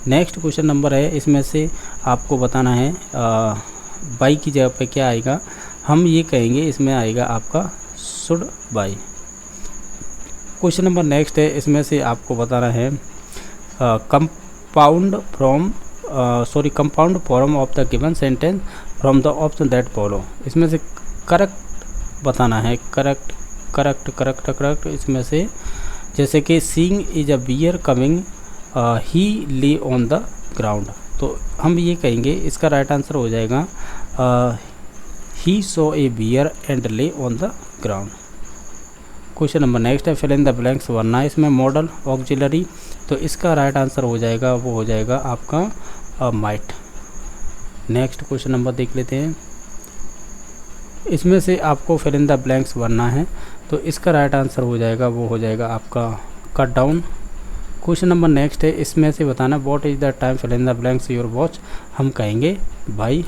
नेक्स्ट क्वेश्चन नंबर है। इसमें से आपको बताना है बाई की जगह पे क्या आएगा? हम ये कहेंगे इसमें आएगा आपका should by. Question number next है। इसमें से आपको बताना है compound form of the given sentence from the option that follow. इसमें से करेक्ट बताना है। करेक्ट इसमें से जैसे कि seeing is a bear coming he lay on the ground. तो हम ये कहेंगे इसका राइट आंसर हो जाएगा ही सो ए बियर एंड ले on the ground. Question number next है फिल इन द ब्लैंक्स वरना इसमें मॉडल ऑक्सिलरी, तो इसका राइट आंसर हो जाएगा वो हो जाएगा आपका माइट। नेक्स्ट क्वेश्चन नंबर देख लेते हैं। इसमें से आपको फिल इन द ब्लैंक्स भरना है, तो इसका राइट आंसर हो जाएगा वो हो जाएगा आपका cut down. Question number next है, इसमें से बताना what is the time fill in the blanks your watch, हम कहेंगे बाई।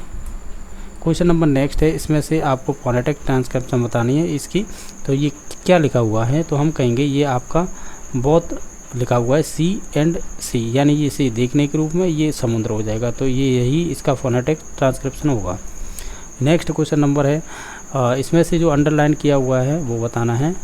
क्वेश्चन नंबर नेक्स्ट है, इसमें से आपको फोनेटिक ट्रांसक्रिप्शन बतानी है इसकी, तो ये क्या लिखा हुआ है, तो हम कहेंगे ये आपका बहुत लिखा हुआ है सी एंड सी, यानी ये सी देखने के रूप में ये समुद्र हो जाएगा, तो ये यही इसका फोनेटिक ट्रांसक्रिप्शन होगा। नेक्स्ट क्वेश्चन नंबर है, इसमें से जो अंडरलाइन किया हुआ है वो बताना है।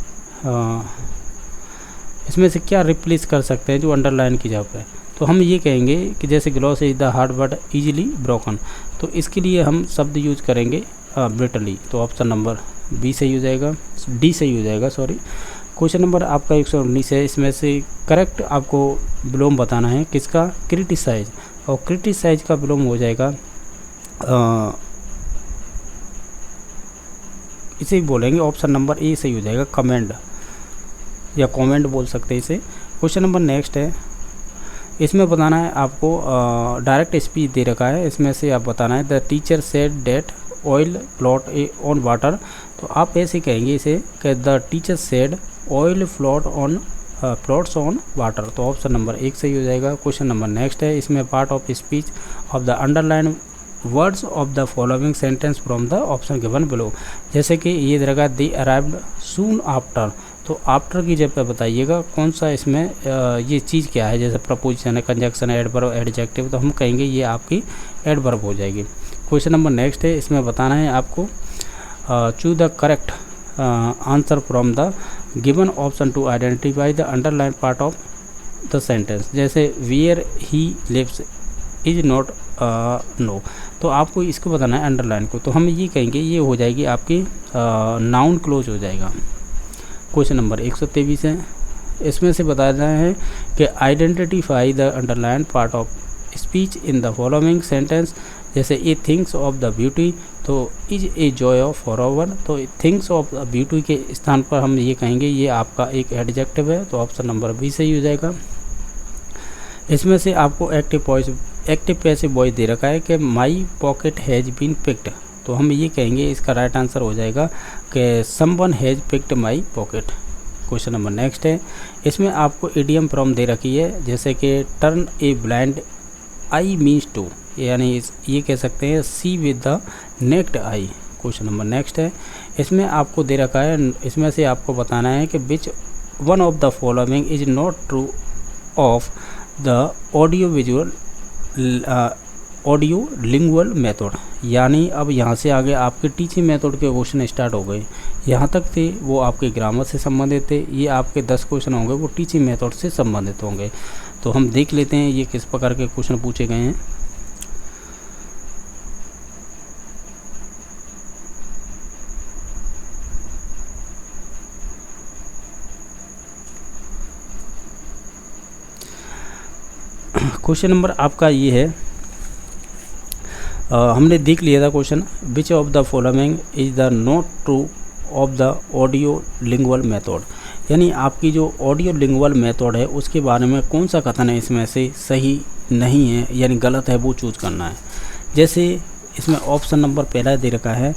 इसमें से क्या रिप्लेस कर सकते हैं जो अंडरलाइन की जगह पे, तो हम ये कहेंगे कि जैसे gloss is the hard word easily broken, तो इसके लिए हम शब्द यूज करेंगे ब्रिटली, तो ऑप्शन नंबर बी सही हो जाएगा, डी सही हो जाएगा सॉरी। क्वेश्चन नंबर आपका 119 है, इसमें से करेक्ट आपको विलोम बताना है किसका, क्रिटिसाइज, और क्रिटिसाइज का विलोम हो जाएगा इसे बोलेंगे ऑप्शन नंबर ए सही हो जाएगा, कमेंड या कमेंट बोल सकते हैं इसे। क्वेश्चन नंबर नेक्स्ट है, इसमें बताना है आपको डायरेक्ट स्पीच दे रखा है, इसमें से आप बताना है the teacher said that oil float on water, तो आप ऐसे कहेंगे इसे कि the teacher said oil floats on water, तो ऑप्शन नंबर 1 सही हो जाएगा। क्वेश्चन नंबर नेक्स्ट है, इसमें part of speech of the underline words of the following sentence from the option given below, जैसे कि ये दे रखा दे अराइव्ड सून आफ्टर, तो आफ्टर की जगह पे बताइएगा कौन सा इसमें ये चीज़ क्या है, जैसे प्रपोजिशन है, कंजक्शन है, एडवर्ब, एडजेक्टिव, तो हम कहेंगे ये आपकी एडवर्ब हो जाएगी। क्वेश्चन नंबर नेक्स्ट है, इसमें बताना है आपको choose the correct answer from the given option to identify the underline part of the sentence, जैसे where he lives is not known, तो आपको इसको बताना है अंडरलाइन को, तो हम ये कहेंगे ये हो जाएगी आपकी नाउन क्लोज हो जाएगा। क्वेश्चन नंबर 123 है, इसमें से बताना है कि identify the underline part of speech in the following sentence, जैसे ए थिंग्स ऑफ द ब्यूटी, तो is a joy of forever, तो थिंग्स ऑफ द ब्यूटी के स्थान पर हम ये कहेंगे ये आपका एक एडजेक्टिव है, तो ऑप्शन नंबर बी सही हो जाएगा। इसमें से आपको एक्टिव पैसिव वॉइस दे रखा है कि my pocket has been picked, तो हम ये कहेंगे इसका राइट आंसर हो जाएगा कि someone has picked my pocket. Question number next है, इसमें आपको इडियम फ्रॉम दे रखी है, जैसे कि turn a blind eye means to, यानी ये कह सकते हैं see with the naked eye. Question number next है, इसमें आपको दे रखा है, इसमें से आपको बताना है कि विच one of the following is not true of the audio lingual method, यानी अब यहाँ से आगे आपके टीचिंग मेथड के क्वेश्चन स्टार्ट हो गए, यहाँ तक थे वो आपके ग्रामर से संबंधित थे, ये आपके 10 क्वेश्चन होंगे वो टीचिंग मेथड से संबंधित होंगे, तो हम देख लेते हैं ये किस प्रकार के क्वेश्चन पूछे गए हैं। क्वेश्चन नंबर आपका ये है, हमने देख लिया था question, which of the following is the not true of the audio lingual method, यानी आपकी जो ऑडियो लिंगुअल मेथड है उसके बारे में कौन सा कथन है इसमें से सही नहीं है यानी गलत है वो चूज करना है। जैसे इसमें ऑप्शन नंबर पहला दे रखा है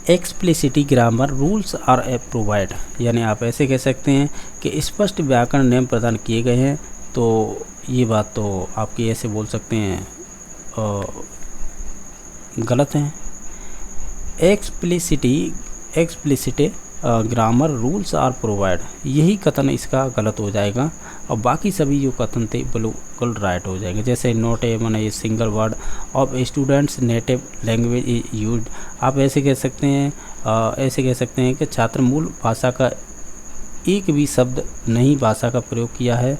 explicitly grammar rules are provide, यानी आप ऐसे कह सकते हैं कि स्पष्ट व्याकरण नियम प्रदान किए गए हैं, तो ये बात तो आपकी ऐसे बोल सकते हैं गलत है। Explicitly grammar rules are provide, यही कथन इसका गलत हो जाएगा, और बाकी सभी जो कथन थे बिल्कुल राइट हो जाएंगे। जैसे नॉट ए माने single word of students native language is used, आप ऐसे कह सकते हैं कि छात्र मूल भाषा का एक भी शब्द नई भाषा का प्रयोग किया है।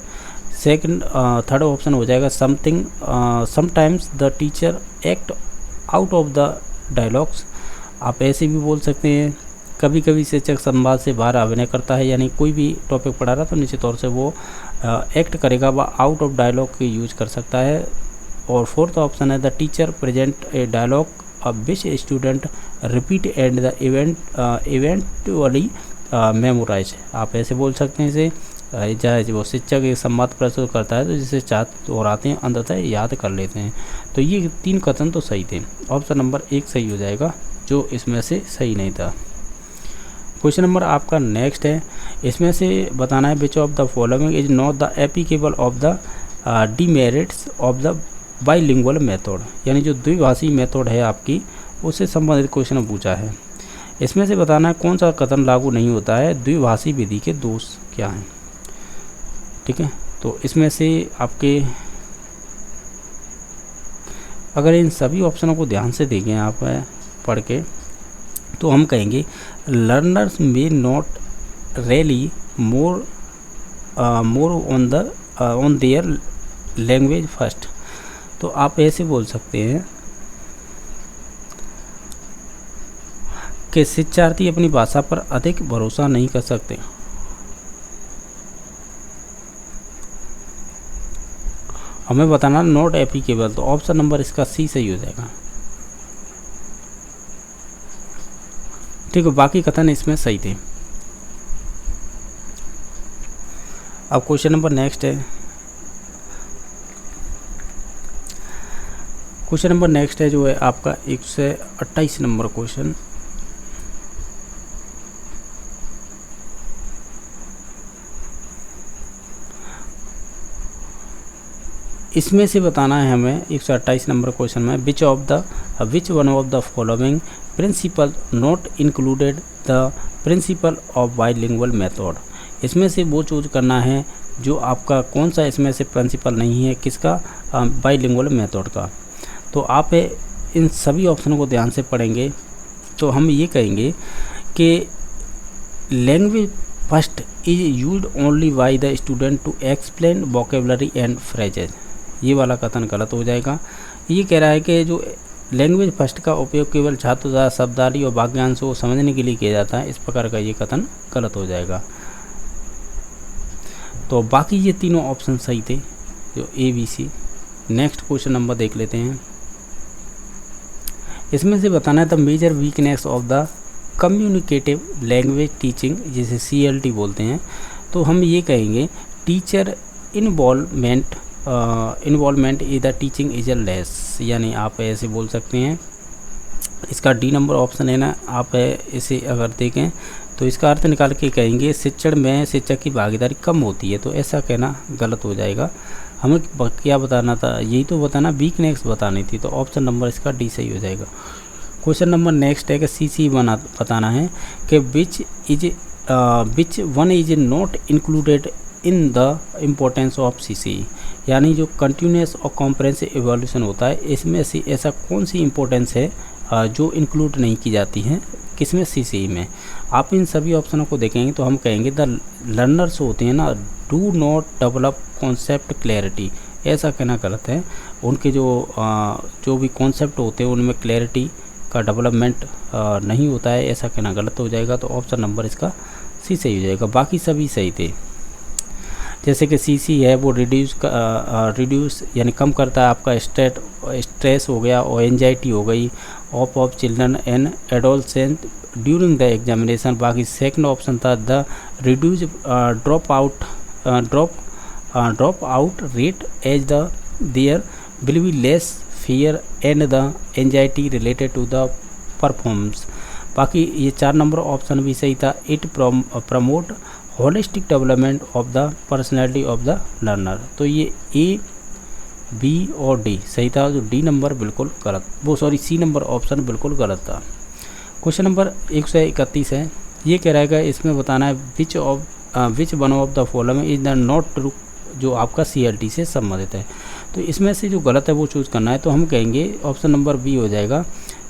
थर्ड ऑप्शन हो जाएगा sometimes the teacher act out of the dialogues, आप ऐसे भी बोल सकते हैं कभी कभी शिक्षक संवाद से बाहर अभिनय करता है, यानी कोई भी टॉपिक पढ़ा रहा तो निश्चित तौर से वो एक्ट करेगा, वह आउट ऑफ डायलॉग की यूज कर सकता है। और फोर्थ ऑप्शन है the teacher present a dialogue which student repeat and the eventually memorise, आप ऐसे बोल सकते हैं इसे। चाहे वो शिक्षक एक संवाद प्रस्तुत करता है तो जिसे छात्र दोहराते हैं अंततः याद कर लेते हैं। तो ये 3 कथन तो सही थे, ऑप्शन नंबर 1 सही हो जाएगा, जो इसमें से सही नहीं था। क्वेश्चन नंबर आपका नेक्स्ट है, इसमें से बताना है विच of the following is not the applicable of the demerits of the bilingual method, यानी जो द्विभाषी मेथड है आपकी, उससे संबंधित क्वेश्चन पूछा है। इसमें से बताना है कौन सा कथन लागू नहीं होता है, द्विभाषी विधि के दोष क्या हैं। ठीक है, तो इसमें से आपके अगर इन सभी ऑप्शनों को ध्यान से देखें आप पढ़ के, तो हम कहेंगे learners may not really more on their language first. तो आप ऐसे बोल सकते हैं कि शिक्षार्थी अपनी भाषा पर अधिक भरोसा नहीं कर सकते। हमें बताना नॉट एप्लीकेबल, तो ऑप्शन नंबर इसका सी सही हो जाएगा। ठीक है, बाकी कथन इसमें सही थे। अब क्वेश्चन नंबर नेक्स्ट है, क्वेश्चन नंबर नेक्स्ट है जो है आपका 128 नंबर क्वेश्चन। इसमें से बताना है हमें 128 नंबर क्वेश्चन में which one of the following principle not included the principle of bilingual method. इसमें से वो चूज करना है जो आपका कौन सा इसमें से प्रिंसिपल नहीं है, किसका, बाइलिंगुअल मेथड का। तो आप इन सभी ऑप्शनों को ध्यान से पढ़ेंगे तो हम ये कहेंगे कि language first is used only by the student to explain vocabulary and phrases, ये वाला कथन गलत हो जाएगा। ये कह रहा है कि जो लैंग्वेज फर्स्ट का उपयोग केवल छात्र द्वारा शब्दावली और वाक्यांशों को समझने के लिए किया जाता है, इस प्रकार का ये कथन गलत हो जाएगा। तो बाकी ये तीनों ऑप्शन सही थे, जो A B C. Next question number देख लेते हैं। इसमें से बताना है the major weakness of the communicative language teaching, जिसे CLT बोलते हैं। तो हम ये कहेंगे teacher involvement is the teaching is less, यानी आप ऐसे बोल सकते हैं। इसका डी नंबर ऑप्शन है ना, आप इसे अगर देखें तो इसका अर्थ निकाल के कहेंगे शिक्षण में शिक्षक की भागीदारी कम होती है, तो ऐसा कहना गलत हो जाएगा। हमें क्या बताना था, यही तो बताना, वीकनेस बतानी थी, तो ऑप्शन नंबर इसका डी सही हो जाएगा। क्वेश्चन नंबर नेक्स्ट है कि CC बताना है कि which one is not included in the importance of CC, यानी जो कंटिन्यूस और कॉम्प्रेहेंसिव इवोल्यूशन होता है, इसमें से ऐसा कौन सी इम्पोर्टेंस है जो इंक्लूड नहीं की जाती है, किसमें, CC में। आप इन सभी ऑप्शनों को देखेंगे तो हम कहेंगे द लर्नर्स होते हैं ना, do not develop concept clarity, ऐसा कहना गलत है। उनके जो भी कॉन्सेप्ट होते हैं उनमें क्लैरिटी का डेवलपमेंट नहीं होता है, ऐसा कहना गलत हो जाएगा। तो ऑप्शन नंबर इसका सी सही हो जाएगा। बाकी सभी सही थे, जैसे कि CC है वो रिड्यूस यानी कम करता है आपका स्ट्रेस हो गया और एंजाइटी हो गई of children and adolescent during the examination. बाकी सेकंड ऑप्शन था the reduce drop out rate as the there will be less fear and the anxiety related to the performance. बाकी ये 4 नंबर ऑप्शन भी सही था। It promote holistic development of the personality of the learner. तो ये A, B और D सही था, जो D नंबर बिल्कुल गलत, C नंबर ऑप्शन बिल्कुल गलत था। क्वेश्चन नंबर 131 है, ये कह रहा है इसमें बताना है which one of the following is the not true, जो आपका CLT से संबंधित है। तो इसमें से जो गलत है वो चूज़ करना है, तो हम कहेंगे ऑप्शन नंबर B हो जाएगा।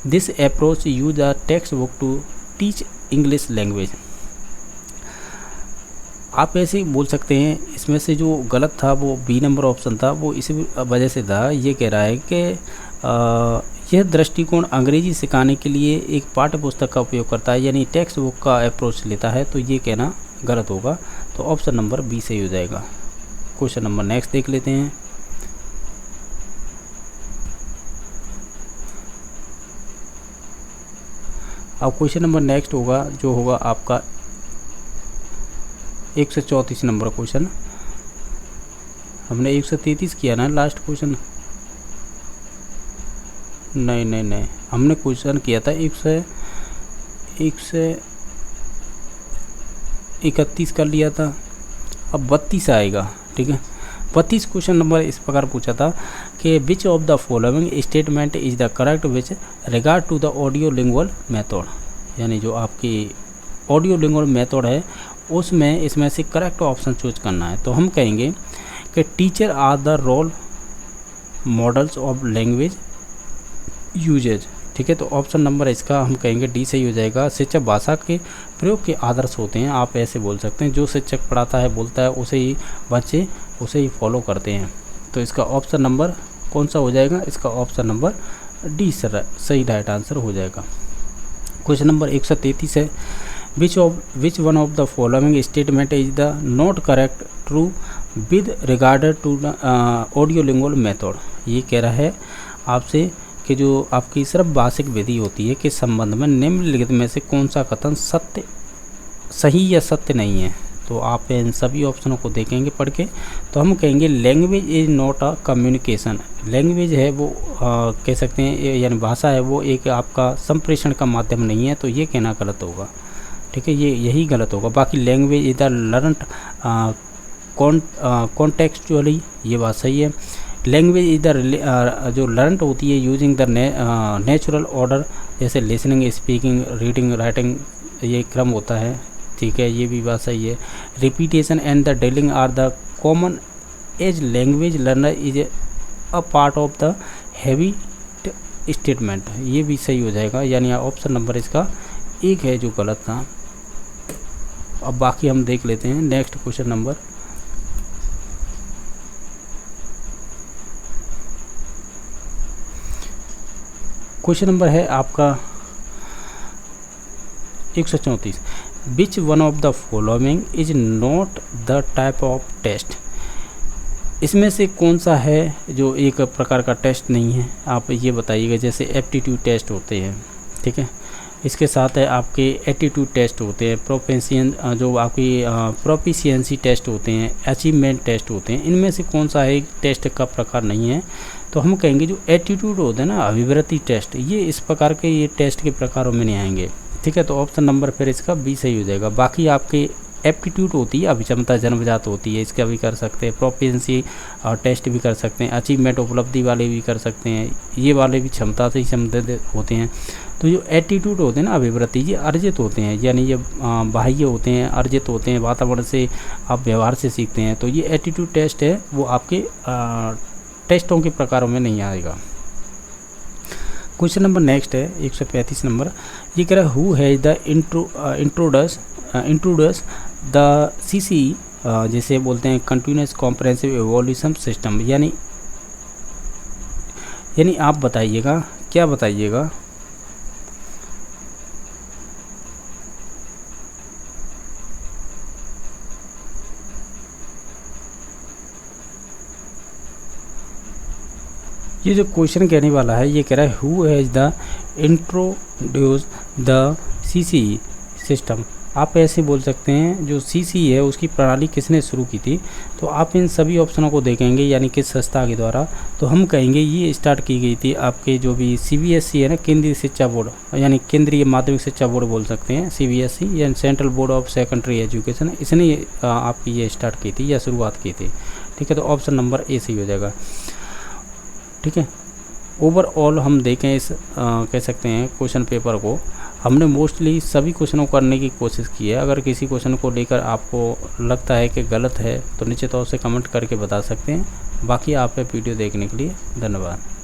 This approach use the text book to teach English language. आप ऐसे बोल सकते हैं, इसमें से जो गलत था वो B नंबर ऑप्शन था, वो इसी वजह से था। ये कह रहा है कि यह दृष्टिकोण अंग्रेजी सिखाने के लिए एक पाठ्य पुस्तक का उपयोग करता है, यानी टेक्स्ट बुक का अप्रोच लेता है, तो ये कहना गलत होगा। तो ऑप्शन नंबर B सही हो जाएगा। क्वेश्चन नंबर नेक्स्ट देख लेते हैं। अब क्वेश्चन नंबर नेक्स्ट होगा जो होगा आपका 134 नंबर क्वेश्चन, हमने 133 किया ना लास्ट क्वेश्चन। नहीं, हमने क्वेश्चन किया था 131 कर लिया था, अब 32 आएगा। ठीक है, 32 क्वेश्चन नंबर इस प्रकार पूछा था कि which of the following statement is the correct which regard to the audio lingual method, यानी जो आपकी ऑडियो लिंगुअल मेथड है उसमें इसमें से करेक्ट ऑप्शन चूज करना है। तो हम कहेंगे कि teacher are the role models of language usages. ठीक है, तो ऑप्शन नंबर इसका हम कहेंगे डी सही हो जाएगा। शिक्षक भाषा के प्रयोग के आदर्श होते हैं, आप ऐसे बोल सकते हैं, जो शिक्षक पढ़ाता है बोलता है उसे ही बच्चे उसे ही फॉलो करते हैं। तो इसका ऑप्शन नंबर कौन सा हो जाएगा, इसका ऑप्शन नंबर डी सही राइट आंसर हो जाएगा। क्वेश्चन नंबर 133 है, which one of the following statement is the not correct true with regard to the audio lingual method. ये कह रहा है आपसे कि जो आपकी सिर्फ भाषिक विधि होती है के संबंध में निम्नलिखित में से कौन सा कथन सही या सत्य नहीं है। तो आप इन सभी ऑप्शनों को देखेंगे पढ़ के, तो हम कहेंगे language is not a communication. Language है वो कह सकते हैं, यानी भाषा है वो एक आपका संप्रेषण का माध्यम नहीं है, तो ये कहना गलत होगा। ठीक है, ये यही गलत होगा। बाकी language is the learned contextually, ये बात सही है। लैंग्वेज इज द जो लर्नड होती है यूजिंग द नेचुरल ऑर्डर, जैसे लिसनिंग, स्पीकिंग, रीडिंग, राइटिंग, ये क्रम होता है। ठीक है, ये भी बात सही है। Repetition and the dealing are the common as language learner is a part of the heavy statement, ये भी सही हो जाएगा। यानी ऑप्शन नंबर इसका एक है जो गलत था। अब बाकी हम देख लेते हैं next question number. Question number है आपका 134, which one of the following is not the type of test. इसमें से कौन सा है जो एक प्रकार का टेस्ट नहीं है, आप ये बताइएगा। जैसे एप्टीट्यूड टेस्ट होते हैं, ठीक है, इसके साथ है आपके एटीट्यूड टेस्ट होते हैं, जो आपकी प्रोफिशिएंसी टेस्ट होते हैं, अचीवमेंट टेस्ट होते हैं। इनमें से कौन सा एक टेस्ट का प्रकार नहीं है, तो हम कहेंगे जो एटीट्यूड होते हैं ना, अभिवृत्ति टेस्ट, ये इस प्रकार के ये टेस्ट के प्रकारों में नहीं आएंगे। ठीक है, तो ऑप्शन नंबर फिर इसका बी सही हो जाएगा। बाकी आपके एप्टीट्यूड होती है अभिक्षमता जन्मजात होती है, इसका भी कर सकते हैं। प्रोफिशिएंसी टेस्ट भी कर सकते हैं, अचीवमेंट उपलब्धि वाले भी कर सकते हैं, ये वाले भी क्षमता से ही संबंधित होते हैं। तो जो एटीट्यूड होते हैं ना, अभिवृत्ति, ये अर्जित होते हैं, यानी ये बाह्य होते हैं, अर्जित होते हैं, वातावरण से आप व्यवहार से सीखते हैं। तो ये एटीट्यूड टेस्ट है वो आपके टेस्टों के प्रकारों में नहीं आएगा। क्वेश्चन नंबर नेक्स्ट है 135 नंबर। ये कह रहा है who has the introduce the CC, जैसे बोलते हैं कंटिन्यूस कॉम्प्रिहेंसिव इवोल्यूशन सिस्टम, यानी आप बताइएगा, क्या बताइएगा। ये जो क्वेश्चन कहने वाला है ये कह रहा है who has the introduce the CC system. आप ऐसे बोल सकते हैं जो सीसी है उसकी प्रणाली किसने शुरू की थी। तो आप इन सभी ऑप्शनों को देखेंगे, यानी किस संस्था के द्वारा। तो हम कहेंगे ये स्टार्ट की गई थी आपके जो भी CBSE है ना, केंद्रीय शिक्षा बोर्ड, यानी केंद्रीय माध्यमिक शिक्षा बोर्ड बोल सकते हैं, CBSE या central board of secondary education, इसने आपकी ये स्टार्ट की थी या शुरुआत की थी। ठीक है, तो ऑप्शन नंबर ए सही हो जाएगा। ठीक है, ओवरऑल हम देखें इस कह सकते हैं क्वेश्चन पेपर को, हमने मोस्टली सभी क्वेश्चनों को करने की कोशिश की है। अगर किसी क्वेश्चन को लेकर आपको लगता है कि गलत है तो निश्चित तौर से कमेंट करके बता सकते हैं। बाकी आप वीडियो देखने के लिए धन्यवाद।